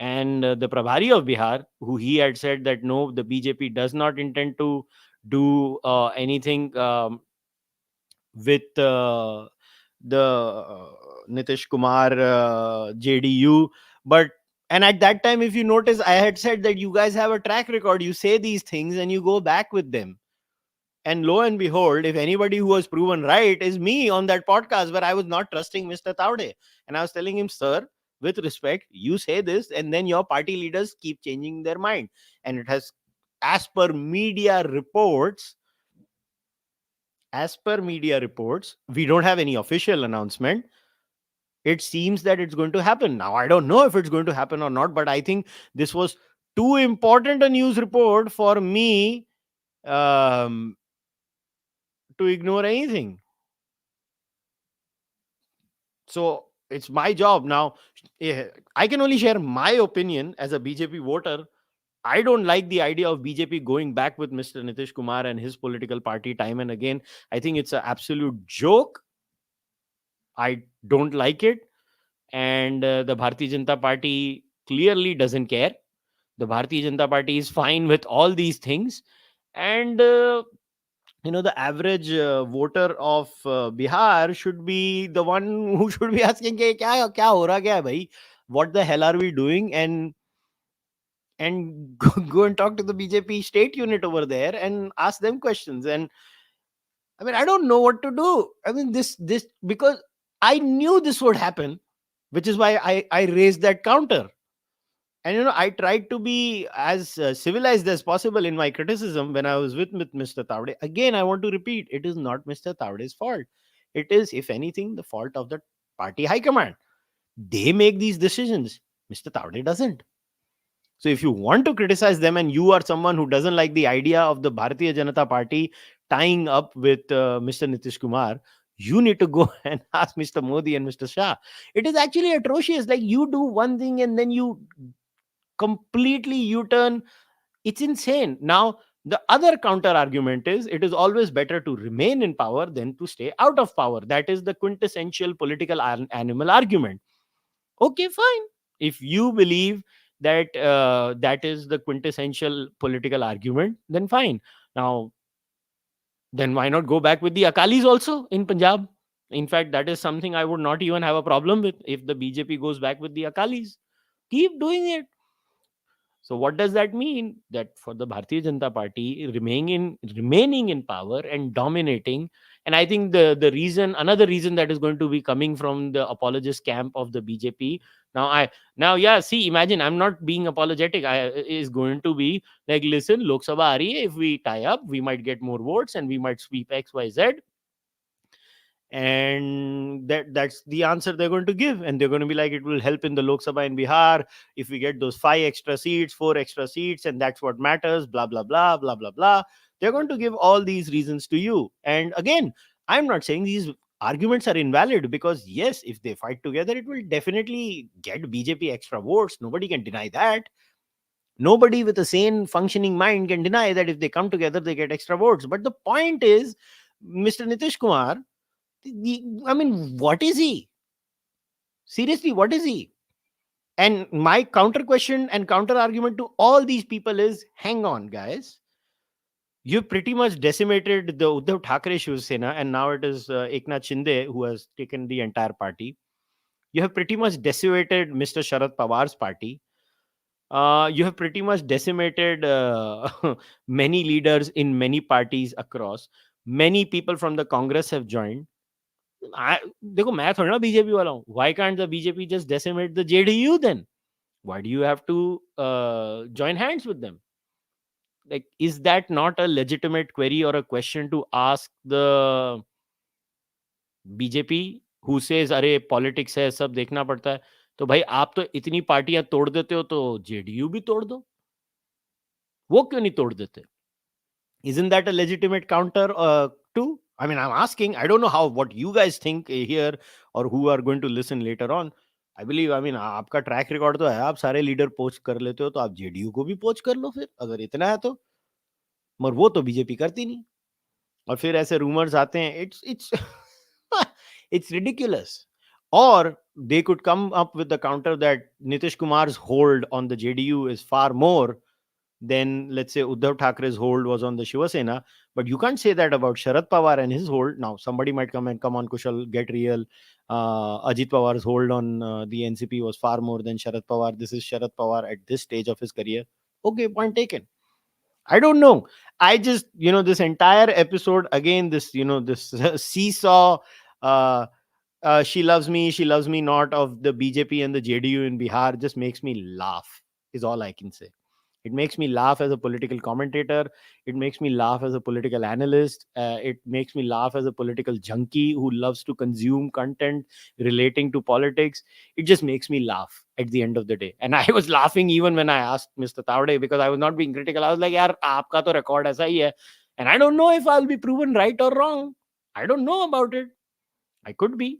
Speaker 1: Prabhari of Bihar, who he had said that no, the BJP does not intend to do anything with the Nitish Kumar JDU. But and at that time, if you notice, I had said that you guys have a track record. You say these things and you go back with them. And lo and behold, if anybody who was proven right is me on that podcast where I was not trusting Mr. Taude. And I was telling him, sir, with respect, you say this, and then your party leaders keep changing their mind. And it has, as per media reports, we don't have any official announcement. It seems that it's going to happen. Now, I don't know if it's going to happen or not, but I think this was too important a news report for me to ignore anything. So it's my job now. I can only share my opinion as a BJP voter. I don't like the idea of BJP going back with Mr. Nitish Kumar and his political party time and again. I think it's an absolute joke. I don't like it. And the Bharatiya Janata Party clearly doesn't care. The Bharatiya Janata Party is fine with all these things. And the average voter of Bihar should be the one who should be asking, kya ho raha kya hai bhai? What the hell are we doing? And go and talk to the BJP state unit over there and ask them questions. And I mean, I don't know what to do. I mean, this because I knew this would happen, which is why I raised that counter. And I tried to be as civilized as possible in my criticism when I was with Mr. Taude. Again, I want to repeat, it is not Mr. Taude's fault. It is, if anything, the fault of the party high command. They make these decisions. Mr. Taude doesn't. So if you want to criticize them and you are someone who doesn't like the idea of the Bharatiya Janata Party tying up with Mr. Nitish Kumar, you need to go and ask Mr. Modi and Mr. Shah. It is actually atrocious. Like, you do one thing and then you completely U-turn. It's insane. Now, the other counter argument is it is always better to remain in power than to stay out of power. That is the quintessential political animal argument. Okay, fine. If you believe that that is the quintessential political argument, then fine. Now, then why not go back with the Akalis also in Punjab? In fact, that is something I would not even have a problem with if the BJP goes back with the Akalis. Keep doing it. So what does that mean? That for the Bharatiya Janata Party remaining in power and dominating, and I think another reason that is going to be coming from the apologist camp of the BJP. See, imagine, I'm not being apologetic. Is going to be like, listen, Lok Sabha aa rahi hai, if we tie up, we might get more votes and we might sweep XYZ. And that's the answer they're going to give, and they're going to be like, it will help in the Lok Sabha in Bihar if we get those 4 extra seats, and that's what matters, blah blah blah blah blah blah. They're going to give all these reasons to you. And again, I'm not saying these arguments are invalid, because yes, if they fight together, it will definitely get BJP extra votes. Nobody can deny that. Nobody with a sane functioning mind can deny that if they come together, they get extra votes. But the point is, Mr. Nitish Kumar, I mean, what is he? Seriously, what is he? And my counter question and counter argument to all these people is, hang on, guys. you pretty much decimated the Uddhav Thackeray Shiv Sena, and now it is Eknath Shinde who has taken the entire party. You have pretty much decimated Mr. Sharad Pawar's party. You have pretty much decimated many leaders in many parties across. Many people from the Congress have joined. देखो मैं थोड़ा ना BJP वाला हूँ. Why can't the BJP just decimate the JDU then? Why do you have to join hands with them? Like, is that not a legitimate query or a question to ask the BJP who says अरे politics है सब देखना पड़ता है. तो भाई आप तो इतनी पार्टियां तोड़ देते हो तो जेडीयू भी तोड़ दो. वो क्यों नहीं तोड़ देते? Isn't that a legitimate counter to? I mean, I'm asking. I don't know what you guys think here or who are going to listen later on. I believe, I mean, आपका track record तो है, आप सारे leader post कर लेते हो, तो आप जेडीयू को भी पोस्ट कर लो फिर, अगर इतना है तो. मगर वो तो बीजेपी करती नहीं. और फिर ऐसे रूमर्स आते हैं. It's it's ridiculous. Or they could come up with the counter that Nitish Kumar's hold on the JDU is far more than, let's say, Uddhav Thackeray's hold was on the Shiva Sena. But you can't say that about Sharad Pawar and his hold. Now, somebody might come on, Kushal, get real. Ajit Pawar's hold on the NCP was far more than Sharad Pawar. This is Sharad Pawar at this stage of his career. Okay, point taken. I don't know. I just, this entire episode, again, this, this seesaw, she loves me not of the BJP and the JDU in Bihar just makes me laugh, is all I can say. It makes me laugh as a political commentator. It makes me laugh as a political analyst. It makes me laugh as a political junkie who loves to consume content relating to politics. It just makes me laugh at the end of the day. And I was laughing even when I asked Mr. Tavade, because I was not being critical. I was like, yaar, aapka to record aisa hi hai. And I don't know if I'll be proven right or wrong. I don't know about it. I could be.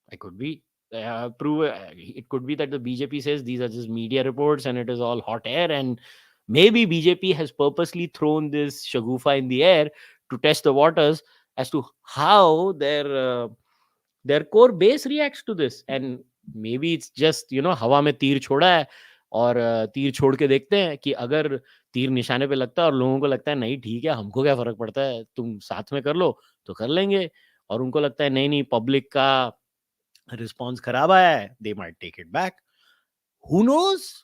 Speaker 1: It could be that the BJP says these are just media reports and it is all hot air, and maybe BJP has purposely thrown this shagufa in the air to test the waters as to how their core base reacts to this. And maybe it's just, हवा में तीर छोड़ा है और तीर छोड़ के देखते हैं कि अगर तीर निशाने पे लगता है और लोगों को लगता है नहीं ठीक है, हमको क्या फर्क पड़ता है, तुम साथ में कर लो तो कर लेंगे, और उनको लगता है नहीं नहीं पब्लिक का रिस्पॉन्स खराब आया है, they might take it back. Who knows?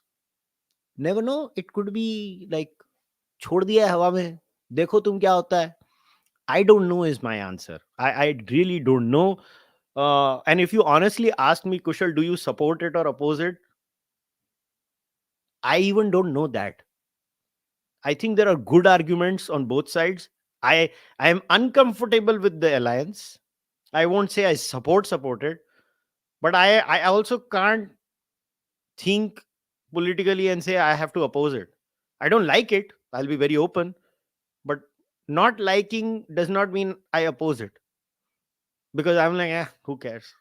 Speaker 1: Never know. It could be like छोड़ दिया है हवा में, देखो तुम क्या होता है. I don't know is my answer. I really don't know. And if you honestly ask me, Kushal, do you support it or oppose it? I even don't know that. I think there are good arguments on both sides. I am uncomfortable with the alliance. I won't say I support it, but I also can't think politically and say I have to oppose it. I don't like it. I'll be very open, but not liking does not mean I oppose it, because I'm like, who cares?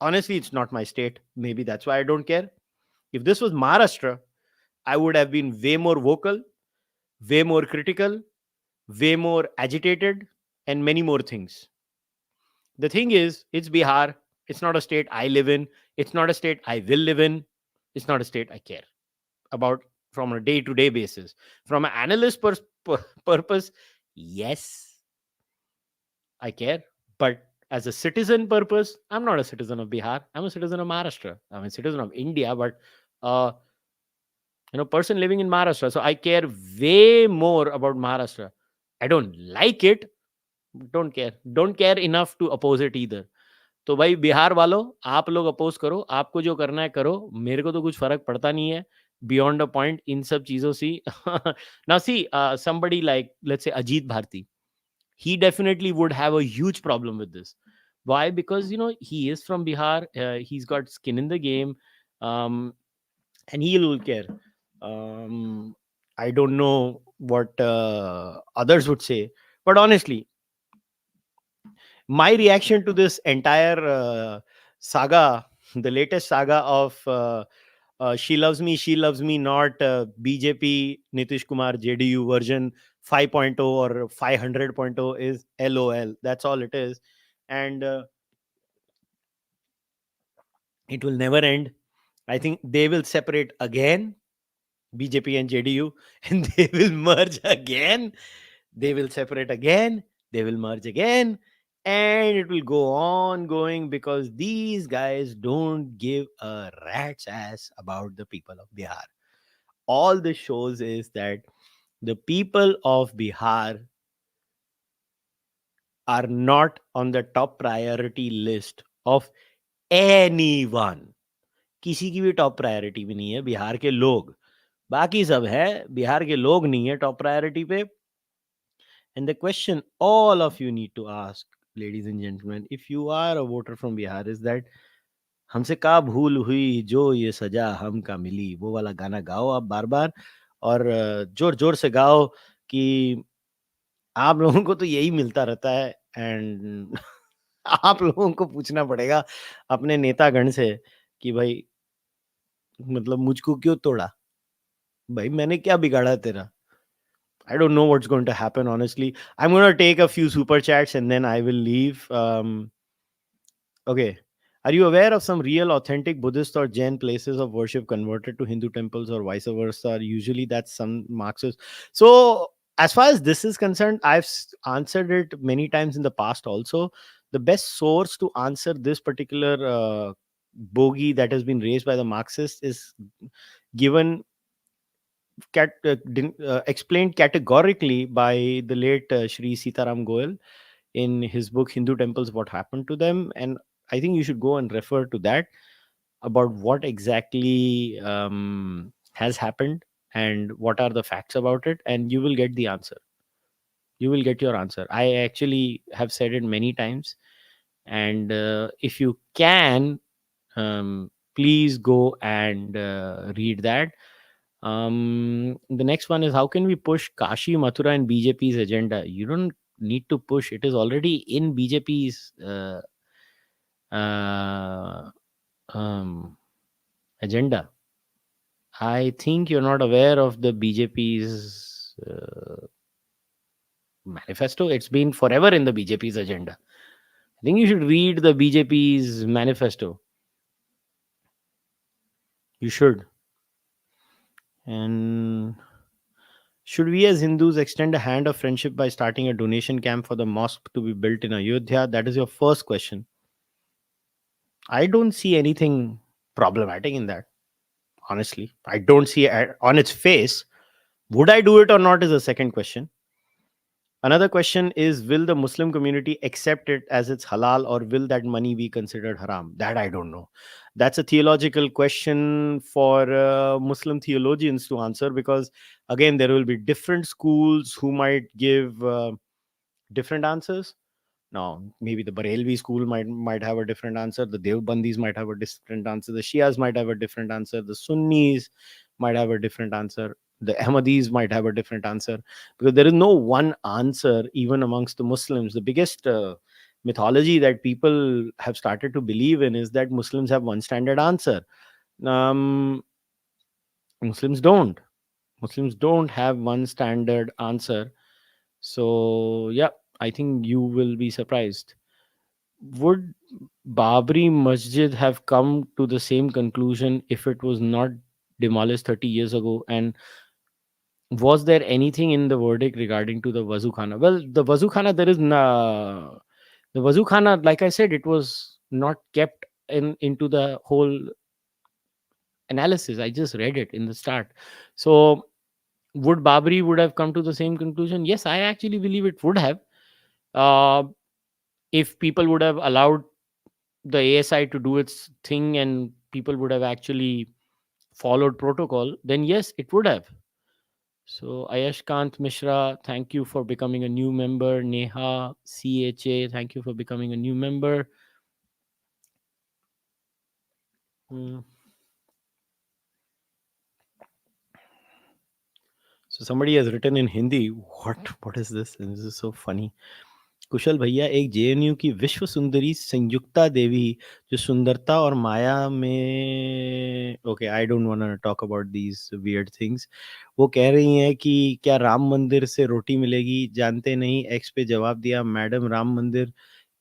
Speaker 1: Honestly, it's not my state. Maybe that's why I don't care. If this was Maharashtra, I would have been way more vocal, way more critical, way more agitated, and many more things. The thing is, it's Bihar. It's not a state I live in. It's not a state I will live in. It's not a state I care about from a day-to-day basis. From an analyst purpose, yes, I care. But as a citizen purpose, I'm not a citizen of Bihar. I'm a citizen of Maharashtra. I'm a citizen of India, but person living in Maharashtra. So I care way more about Maharashtra. I don't like it. Don't care enough to oppose it either. तो भाई बिहार वालों, आप लोग oppose करो, आपको जो करना है करो, मेरे को तो कुछ फर्क पड़ता नहीं है बियॉन्ड अ पॉइंट इन सब चीजों से. now see, somebody like, let's say, Ajit Bharti, he definitely would have a huge problem with this. Why? Because he is from Bihar, he's got skin in the game, and he will care. I don't know what others would say, but honestly, my reaction to this entire saga, the latest saga of she loves me not, BJP Nitish Kumar JDU version 5.0 or 500.0 is LOL. That's all it is. And it will never end. I think they will separate again, BJP and JDU, and they will merge again. they will separate again, they will merge again, and it will go on going, because these guys don't give a rat's ass about the people of Bihar. All this shows is that the people of Bihar are not on the top priority list of anyone. किसी की भी top priority भी नहीं है बिहार के लोग, बाकी सब है, बिहार के लोग नहीं है टॉप प्रायोरिटी पे. And the question all of you need to ask, ladies and gentlemen, if you are a voter from Bihar, is that हमसे का भूल हुई जो ये सजा हमका मिली, वो वाला गाना गाओ आप बार बार, और जोर जोर से गाओ कि आप लोगों को तो यही मिलता रहता है. एंड आप लोगों को पूछना पड़ेगा अपने नेतागण से कि भाई मतलब मुझको क्यों तोड़ा, भाई मैंने क्या बिगाड़ा तेरा. I don't know what's going to happen, honestly. I'm going to take a few super chats and then I will leave. Okay. Are you aware of some real authentic Buddhist or Jain places of worship converted to Hindu temples or vice versa? Usually that's some Marxist. So, as far as this is concerned, I've answered it many times in the past also. The best source to answer this particular bogey that has been raised by the Marxists is given explained categorically by the late Shri Sitaram Goel in his book Hindu Temples, What Happened to Them. And I think you should go and refer to that about what exactly has happened and what are the facts about it, and you will get the answer. You will get your answer. I actually have said it many times, and if you can, please go and read that. The next one is, how can we push Kashi, Mathura and BJP's agenda? You don't need to push. It is already in BJP's agenda. I think you're not aware of the BJP's manifesto. It's been forever in the BJP's agenda. I think you should read the BJP's manifesto. You should. And should we as Hindus extend a hand of friendship by starting a donation camp for the mosque to be built in Ayodhya? That is your first question. I don't see anything problematic in that. Honestly, I don't see it on its face. Would I do it or not is a second question. Another question is, will the Muslim community accept it as it's halal, or will that money be considered haram? That I don't know. That's a theological question for Muslim theologians to answer, because again, there will be different schools who might give different answers. Now, maybe the Barelvi school might have a different answer. The Devbandis might have a different answer. The Shias might have a different answer. The Sunnis might have a different answer. The Ahmadis might have a different answer, because there is no one answer even amongst the Muslims. The biggest mythology that people have started to believe in is that Muslims have one standard answer. Muslims don't. Muslims don't have one standard answer. So, yeah, I think you will be surprised. Would Babri Masjid have come to the same conclusion if it was not demolished 30 years ago? And was there anything in the verdict regarding to the Wazu Khana? Well, the Wazu Khana, there is the Wazu Khana, like I said, it was not kept into the whole analysis. I just read it in the start. So would Babri would have come to the same conclusion? Yes, I actually believe it would have. If people would have allowed the ASI to do its thing and people would have actually followed protocol, then yes, it would have. So Ayashkant Mishra, thank you for becoming a new member. Neha CHA, thank you for becoming a new member. So somebody has written in Hindi. What is this? This is so funny. कुशल भैया, एक JNU की विश्व सुंदरी संयुक्ता देवी जो सुंदरता और माया में, okay I don't want to talk about these weird things, वो कह रही हैं कि क्या राम मंदिर से रोटी मिलेगी? जानते नहीं, एक्स पे जवाब दिया, मैडम राम मंदिर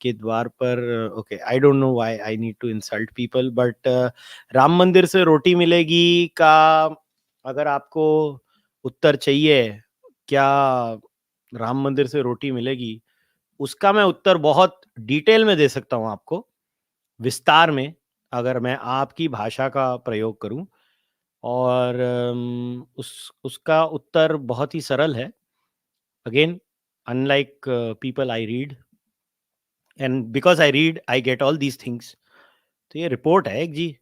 Speaker 1: के द्वार पर. Okay, I don't know why I need to insult people, but Ram मंदिर से रोटी मिलेगी का अगर आपको उत्तर चाहिए, क्या राम मंदिर से रोटी मिलेगी, उसका मैं उत्तर बहुत डिटेल में दे सकता हूं आपको, विस्तार में, अगर मैं आपकी भाषा का प्रयोग करूं। और उसका उत्तर बहुत ही सरल है। Again, unlike people I read, and because I read I get all these things. तो ये रिपोर्ट है एक जी,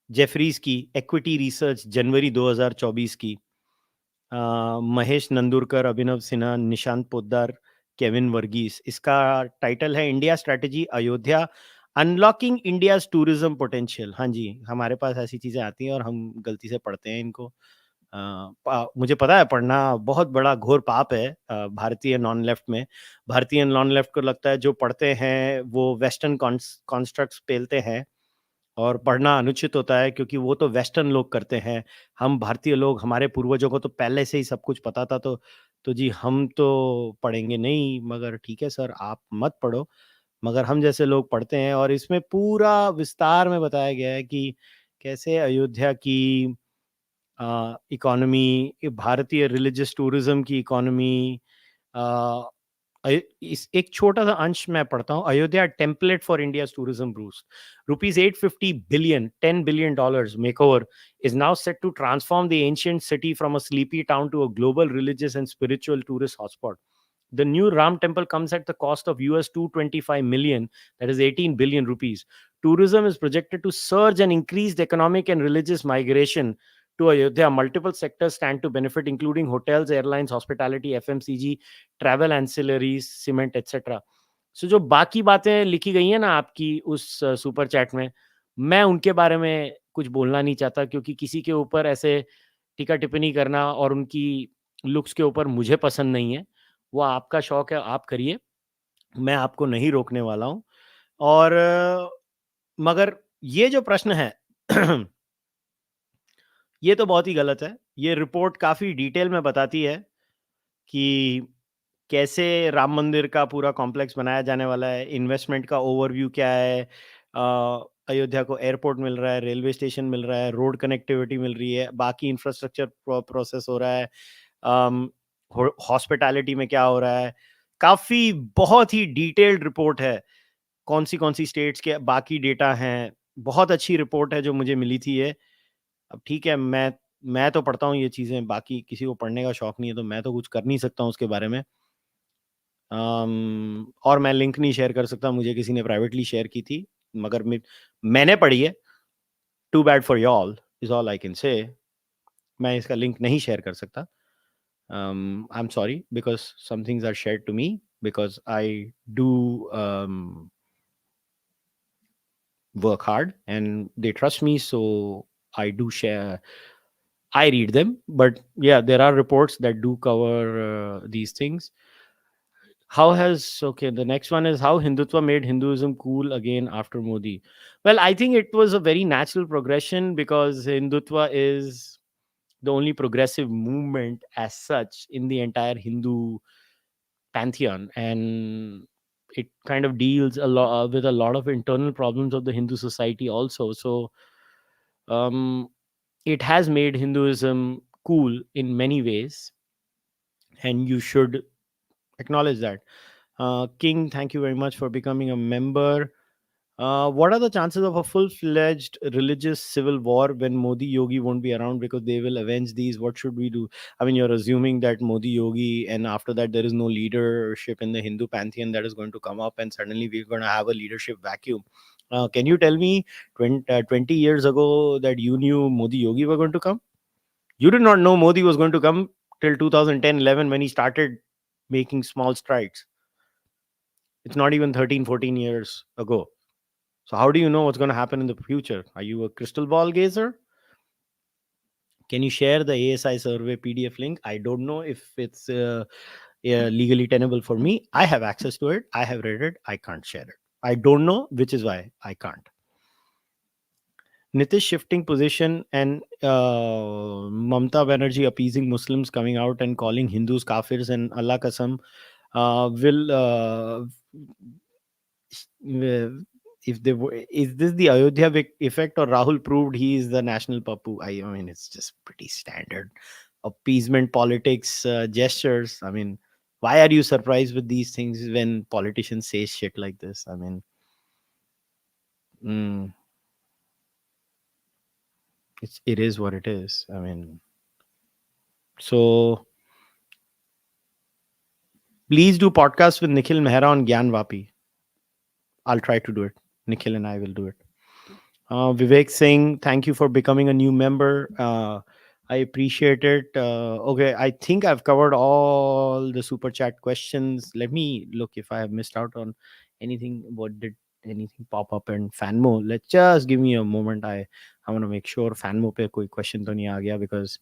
Speaker 1: जेफरीज की, इक्विटी रिसर्च, जनवरी 2024 की। महेश नंदुरकर, अभिनव सिन्हा, निशांत पोद्दार, केविन वर्गीस। इसका टाइटल है India strategy Ayodhya, unlocking India's tourism potential. हाँ जी, हमारे पास ऐसी चीजें आती हैं और हम गलती से पढ़ते हैं इनको। मुझे पता है पढ़ना बहुत बड़ा घोर पाप है भारतीय नॉन लेफ्ट में। भारतीय नॉन लेफ्ट को लगता है जो पढ़ते हैं वो वेस्टर्न कॉन्स्ट्रक्ट्स पेलते हैं, और पढ़ना अनुचित होता है क्योंकि वो तो वेस्टर्न लोग करते हैं। हम भारतीय लोग, हमारे पूर्वजों को तो पहले से ही सब कुछ पता था, तो जी हम तो पढ़ेंगे नहीं। मगर ठीक है सर, आप मत पढ़ो, मगर हम जैसे लोग पढ़ते हैं। और इसमें पूरा विस्तार में बताया गया है कि कैसे अयोध्या की इकोनॉमी, भारतीय रिलीजियस टूरिज्म की इकोनॉमी, इस एक छोटा सा अंश मैं पढ़ता हूँ। Ayodhya template for India tourism boost, rupees 850 billion, $10 billion makeover is now set to transform the ancient city from a sleepy town to a global religious and spiritual tourist hotspot. The new Ram temple comes at the cost of US 225 million, that is 18 billion rupees. Tourism is projected to surge and increased economic and religious migration to Ayodhya. Multiple sectors stand to benefit, including hotels, airlines, hospitality, FMCG, travel ancillaries, cement, etc. So जो बाकी बातें लिखी गई हैं ना आपकी उस super chat में, मैं उनके बारे में कुछ बोलना नहीं चाहता, क्योंकि किसी के ऊपर ऐसे टीका टिप्पणी करना और उनकी लुक्स के ऊपर मुझे पसंद नहीं है। वो आपका शौक है, आप करिए, मैं आपको नहीं रोकने वाला हूँ। और मगर ये जो प्रश्न है ये तो बहुत ही गलत है। ये रिपोर्ट काफ़ी डिटेल में बताती है कि कैसे राम मंदिर का पूरा कॉम्प्लेक्स बनाया जाने वाला है, इन्वेस्टमेंट का ओवरव्यू क्या है, अयोध्या को एयरपोर्ट मिल रहा है, रेलवे स्टेशन मिल रहा है, रोड कनेक्टिविटी मिल रही है, बाकी इंफ्रास्ट्रक्चर प्रोसेस हो रहा है, हॉस्पिटैलिटी में क्या हो रहा है। काफ़ी बहुत ही डिटेल्ड रिपोर्ट है, कौन सी स्टेट्स के बाकी डेटा हैं। बहुत अच्छी रिपोर्ट है जो मुझे मिली थी ये। अब ठीक है, मैं तो पढ़ता हूँ ये चीज़ें, बाकी किसी को पढ़ने का शौक नहीं है, तो मैं तो कुछ कर नहीं सकता हूँ उसके बारे में। और मैं लिंक नहीं शेयर कर सकता, मुझे किसी ने प्राइवेटली शेयर की थी, मगर मैंने पढ़ी है। Too bad for you all is all I can say. मैं इसका लिंक नहीं शेयर कर सकता। I am sorry, because some things are shared to me because I do work hard and they trust me, so I do share, I read them. But yeah, there are reports that do cover these things. The next one is how Hindutva made Hinduism cool again after Modi. Well, I think it was a very natural progression, because Hindutva is the only progressive movement as such in the entire Hindu pantheon, and it kind of deals a lot with a lot of internal problems of the Hindu society also. So it has made Hinduism cool in many ways, and you should acknowledge that. King, thank you very much for becoming a member. What are the chances of a full-fledged religious civil war when Modi Yogi won't be around because they will avenge these? What should we do? I mean, you're assuming that Modi Yogi, and after that there is no leadership in the Hindu pantheon that is going to come up, and suddenly we're going to have a leadership vacuum. Can you tell me 20 years ago that you knew Modi Yogi were going to come? You did not know Modi was going to come till 2010-11 when he started making small strides. It's not even 13-14 years ago. So how do you know what's going to happen in the future? Are you a crystal ball gazer? Can you share the ASI survey PDF link? I don't know if it's legally tenable for me. I have access to it. I have read it. I can't share it. I don't know, which is why I can't. Nitish shifting position, and Mamata Banerjee appeasing Muslims, coming out and calling Hindus kafirs and Allah Kasam is this the Ayodhya effect, or Rahul proved he is the national papu? I mean, it's just pretty standard appeasement politics gestures. I mean, Why are you surprised with these things when politicians say shit like this? I mean, mm, it is what it is. I mean, so please do podcast with Nikhil Mehra on Gyanvapi. I'll try to do it. Nikhil and I will do it. Vivek Singh, thank you for becoming a new member. I appreciate it. Okay, I think I've covered all the super chat questions. Let me look if I have missed out on anything. What did anything pop up in Fanmo? Let's just give me a moment. I want to make sure Fanmo pe koi question to nahi aa gaya, because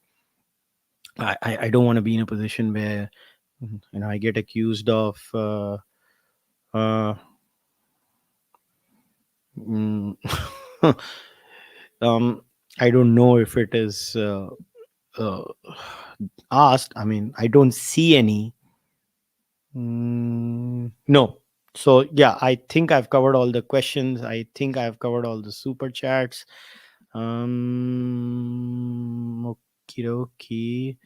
Speaker 1: I don't want to be in a position where I get accused of uh, mm, I don't know if it is uh, asked. I mean, I don't see any. No. So yeah, I think I've covered all the questions. I think I've covered all the super chats. Okie dokie.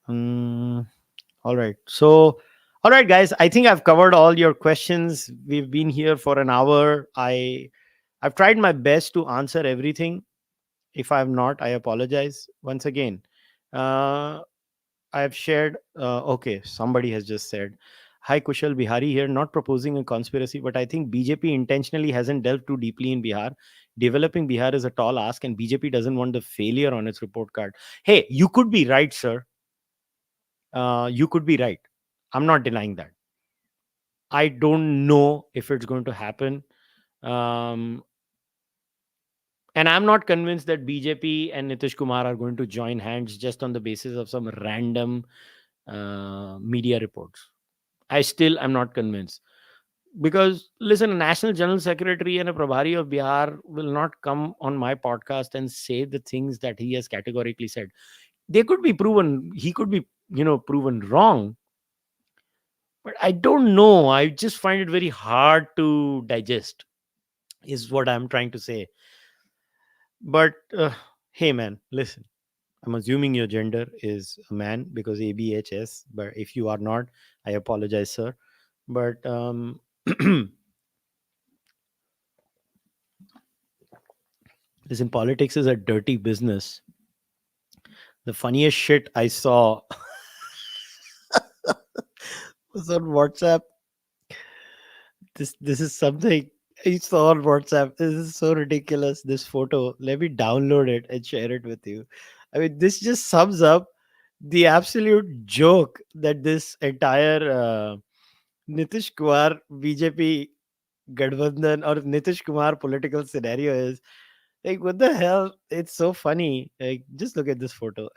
Speaker 1: All right. So, all right, guys. I think I've covered all your questions. We've been here for an hour. I've tried my best to answer everything. If I'm not, I apologize once again. Uh, I've shared. Okay, somebody has just said, "Hi, Kushal Bihari here. Not proposing a conspiracy, but I think BJP intentionally hasn't delved too deeply in Bihar. Developing Bihar is a tall ask, and BJP doesn't want the failure on its report card." Hey, you could be right, sir. You could be right. I'm not denying that. I don't know if it's going to happen. Um, and I'm not convinced that BJP and Nitish Kumar are going to join hands just on the basis of some random media reports. I still am not convinced. Because, listen, a national general secretary and a Prabhari of Bihar will not come on my podcast and say the things that he has categorically said. They could be proven, he could be, proven wrong. But I don't know. I just find it very hard to digest, is what I'm trying to say. But hey, man, listen. I'm assuming your gender is a man because ABHS. But if you are not, I apologize, sir. But listen, politics is a dirty business. The funniest shit I saw was on WhatsApp. This is something I saw on WhatsApp. This is so ridiculous. This photo. Let me download it and share it with you. I mean, this just sums up the absolute joke that this entire Nitish Kumar BJP Gadbandhan or Nitish Kumar political scenario is. Like, what the hell? It's so funny. Like, just look at this photo.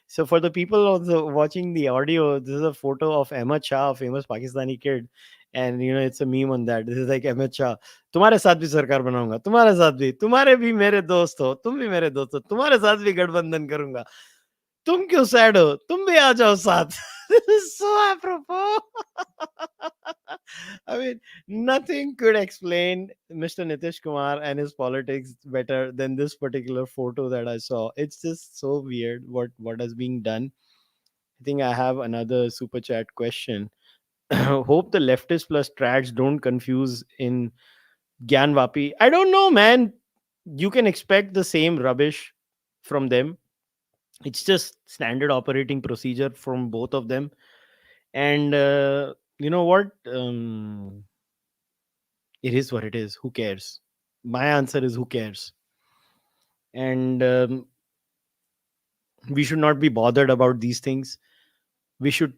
Speaker 1: So, for the people also watching the audio, this is a photo of Ahmed Shah, a famous Pakistani kid. And, it's a meme on that. This is like Ahmed Shah. तुम्हारे साथ भी सरकार बनाऊंगा, तुम्हारे साथ भी, तुम्हारे भी मेरे दोस्त हो, तुम भी मेरे दोस्त हो, तुम्हारे साथ भी गठबंधन करूंगा, तुम क्यों सैड हो, तुम भी आ जाओ साथ. This is so apropos. I mean, nothing could explain Mr. Nitish Kumar and his politics better than this particular photo that I saw. It's just so weird what is being done. I think I have another super chat question. Hope the leftist plus trads don't confuse in Gyanvapi. I don't know, man. You can expect the same rubbish from them. It's just standard operating procedure from both of them. And you know what? It is what it is. Who cares? My answer is who cares? And we should not be bothered about these things. We should,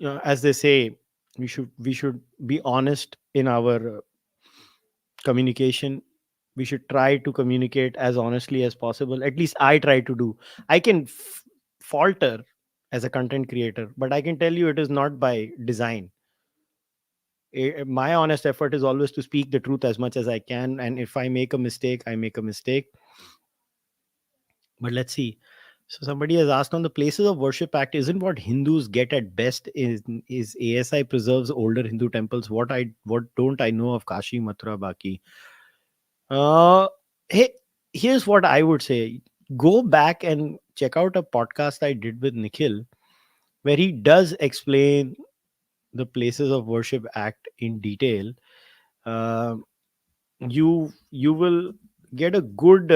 Speaker 1: as they say, we should be honest in our communication. We should try to communicate as honestly as possible. At least I try to do. I can falter as a content creator, but I can tell you it is not by design. My honest effort is always to speak the truth as much as I can, and if I make a mistake, I make a mistake. But let's see. So somebody has asked, on the Places of Worship Act, isn't what Hindus get at best is ASI preserves older Hindu temples? What don't I know of Kashi, Mathura, Baki? uh Hey, here's what I would say. Go back and check out a podcast I did with Nikhil, where he does explain the Places of Worship Act in detail. Uh, you will get a good.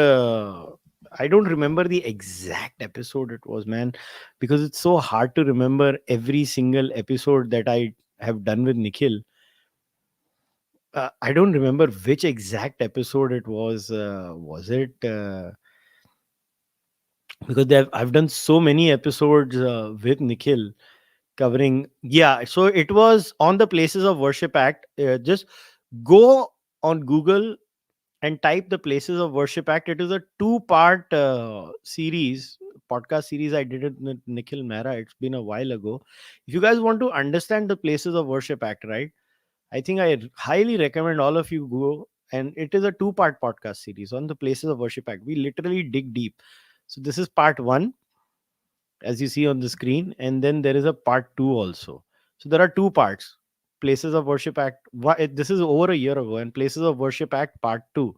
Speaker 1: I don't remember the exact episode it was, man, because it's so hard to remember every single episode that I have done with Nikhil. I don't remember which exact episode it was. Was it because I've done so many episodes with Nikhil covering. Yeah, so it was on the Places of Worship Act. Just go on Google and type the Places of Worship Act. It is a two-part series, podcast series. I did it with Nikhil Mehra. It's been a while ago. If you guys want to understand the Places of Worship Act, right? I think I highly recommend all of you go. And it is a two-part podcast series on the Places of Worship Act. We literally dig deep. So this is part one, as you see on the screen, and then there is a part two also. So there are two parts. Places of Worship Act. This is over a year ago, and Places of Worship Act part two.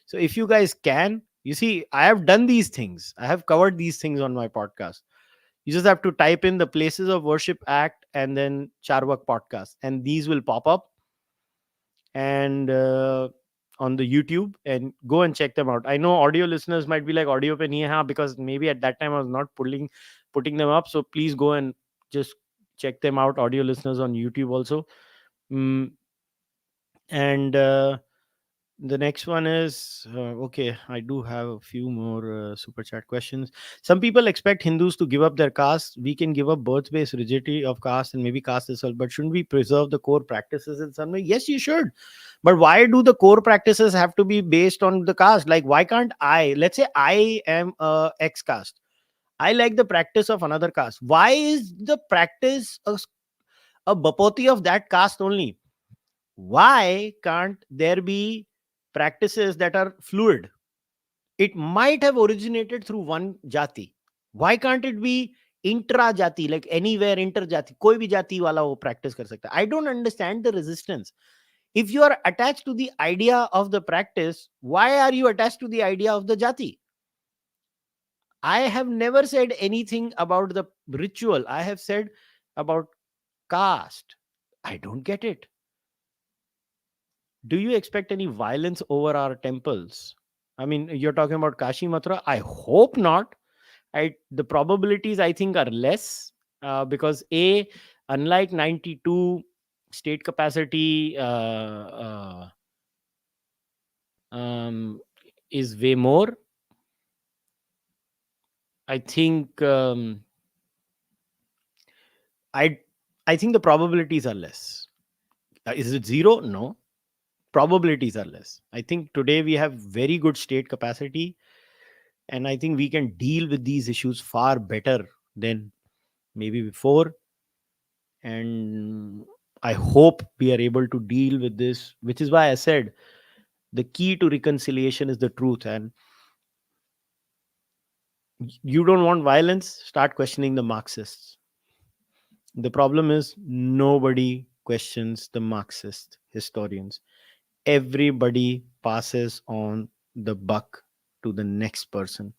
Speaker 1: So if you guys can, you see, I have done these things. I have covered these things on my podcast. You just have to type in the Places of Worship Act and then Cārvāka podcast, and these will pop up and on the YouTube, and go and check them out. I know audio listeners might be like, audio pe nahi hai, because maybe at that time I was not putting them up. So please go and just check them out, audio listeners, on YouTube also. Mm, and the next one is okay. I do have a few more super chat questions. Some people expect Hindus to give up their caste. We can give up birth-based rigidity of caste and maybe caste itself, but shouldn't we preserve the core practices in some way? Yes, you should. But why do the core practices have to be based on the caste? Like, why can't let's say I am a X caste. I like the practice of another caste. Why is the practice a bapoti of that caste only? Why can't there be practices that are fluid? It might have originated through one jati. Why can't it be intra jati, like anywhere inter jati? Koi bhi jati wala wo practice kar sakta. I don't understand the resistance. If you are attached to the idea of the practice, why are you attached to the idea of the jati? I have never said anything about the ritual. I have said about caste. I don't get it. Do you expect any violence over our temples? I mean, you're talking about Kashi Mathura. I hope not. The probabilities, I think, are less because unlike 92 state capacity is way more. I think I think the probabilities are less. Is it zero? No. Probabilities are less. I think today we have very good state capacity, and I think we can deal with these issues far better than maybe before. And I hope we are able to deal with this, which is why I said the key to reconciliation is the truth. And you don't want violence, start questioning the Marxists. The problem is nobody questions the Marxist historians. Everybody passes on the buck to the next person.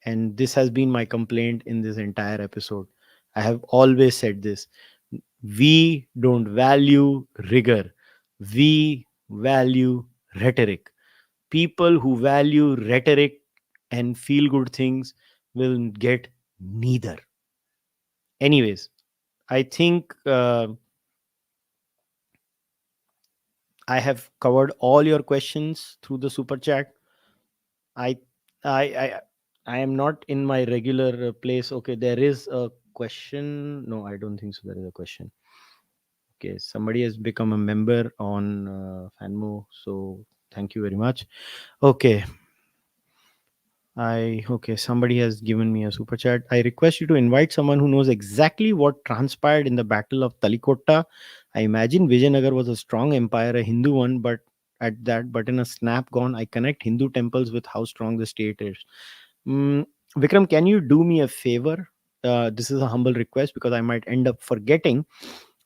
Speaker 1: And this has been my complaint in this entire episode. I have always said this. We don't value rigor, we value rhetoric. People who value rhetoric and feel good things will get neither. Anyways, I think I have covered all your questions through the super chat. I I I I am not in my regular place. Okay, there is a question. No, I don't think so. There is a question. Okay, somebody has become a member on Fanmo, so thank you very much. Okay, somebody has given me a super chat. I request you to invite someone who knows exactly what transpired in the Battle of Talikotta. I imagine Vijayanagar was a strong empire, a Hindu one, but in a snap gone, I connect Hindu temples with how strong the state is. Vikram, can you do me a favor? This is a humble request because I might end up forgetting.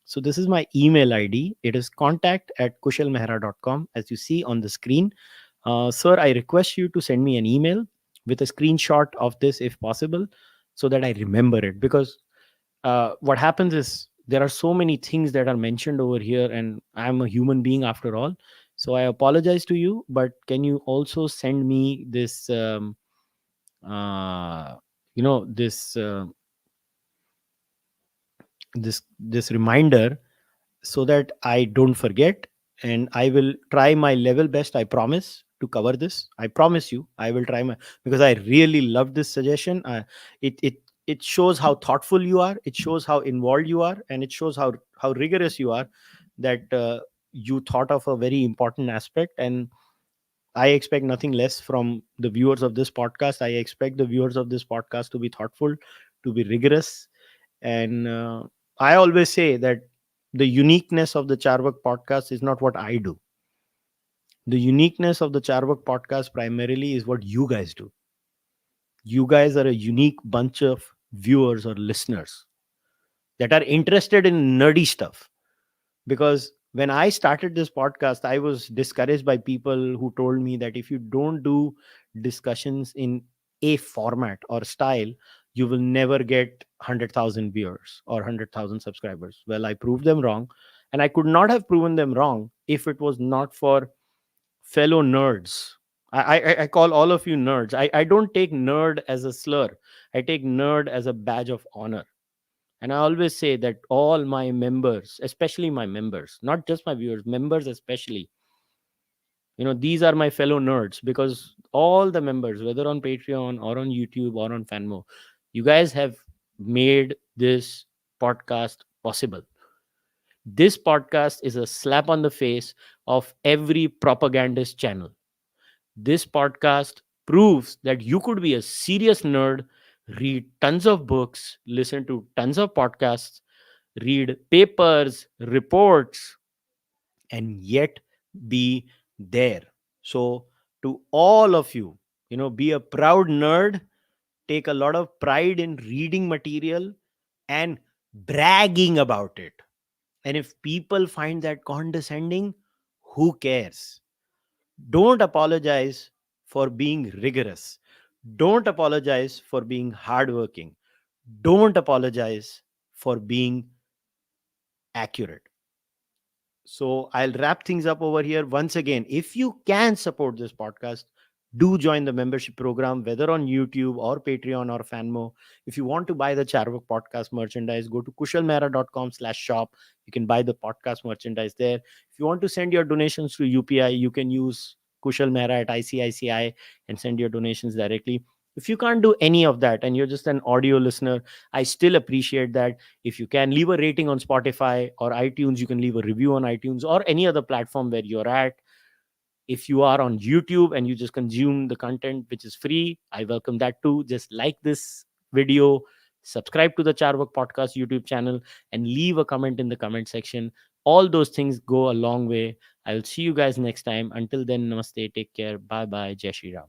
Speaker 1: So this is my email ID. It is contact@kushalmehra.com, as you see on the screen. Sir, I request you to send me an email with a screenshot of this if possible, so that I remember it, because what happens is there are so many things that are mentioned over here, and I'm a human being after all. So I apologize to you, but can you also send me this, uh, this this reminder, so that I don't forget, and I will try my level best. I promise to cover this. I promise you, I will try my, because I really love this suggestion. It shows how thoughtful you are. It shows how involved you are, and it shows how rigorous you are. That you thought of a very important aspect, and I expect nothing less from the viewers of this podcast. I expect the viewers of this podcast to be thoughtful, to be rigorous, and I always say that the uniqueness of the Cārvāka podcast is not what I do. The uniqueness of the Cārvāka podcast primarily is what you guys do. You guys are a unique bunch of viewers or listeners that are interested in nerdy stuff. Because when I started this podcast, I was discouraged by people who told me that if you don't do discussions in a format or style, you will never get 100,000 viewers or 100,000 subscribers. Well, I proved them wrong, and I could not have proven them wrong if it was not for fellow nerds. I call all of you nerds. I don't take nerd as a slur. I take nerd as a badge of honor. And I always say that all my members, especially my members, not just my viewers, members especially, these are my fellow nerds, because all the members, whether on Patreon or on YouTube or on Fanmo, you guys have made this podcast possible. This podcast is a slap on the face of every propagandist channel. This podcast proves that you could be a serious nerd, read tons of books, listen to tons of podcasts, read papers, reports, and yet be there. So, to all of you, be a proud nerd, take a lot of pride in reading material and bragging about it. And if people find that condescending, who cares? Don't apologize for being rigorous. Don't apologize for being hardworking. Don't apologize for being accurate. So I'll wrap things up over here. Once again, if you can support this podcast, do join the membership program, whether on YouTube or Patreon or Fanmo. If you want to buy the Cārvāka podcast merchandise, go to kushalmehra.com/shop. You can buy the podcast merchandise there. If you want to send your donations to UPI, you can use Kushal Mehra at ICICI and send your donations directly. If you can't do any of that and you're just an audio listener, I still appreciate that. If you can leave a rating on Spotify or iTunes, you can leave a review on iTunes or any other platform where you're at. If you are on YouTube and you just consume the content which is free, I welcome that too. Just like this video, subscribe to the Cārvāka podcast YouTube channel, and leave a comment in the comment section. All those things go a long way. I'll see you guys next time. Until then, namaste, take care, bye bye, Jai Shri Ram.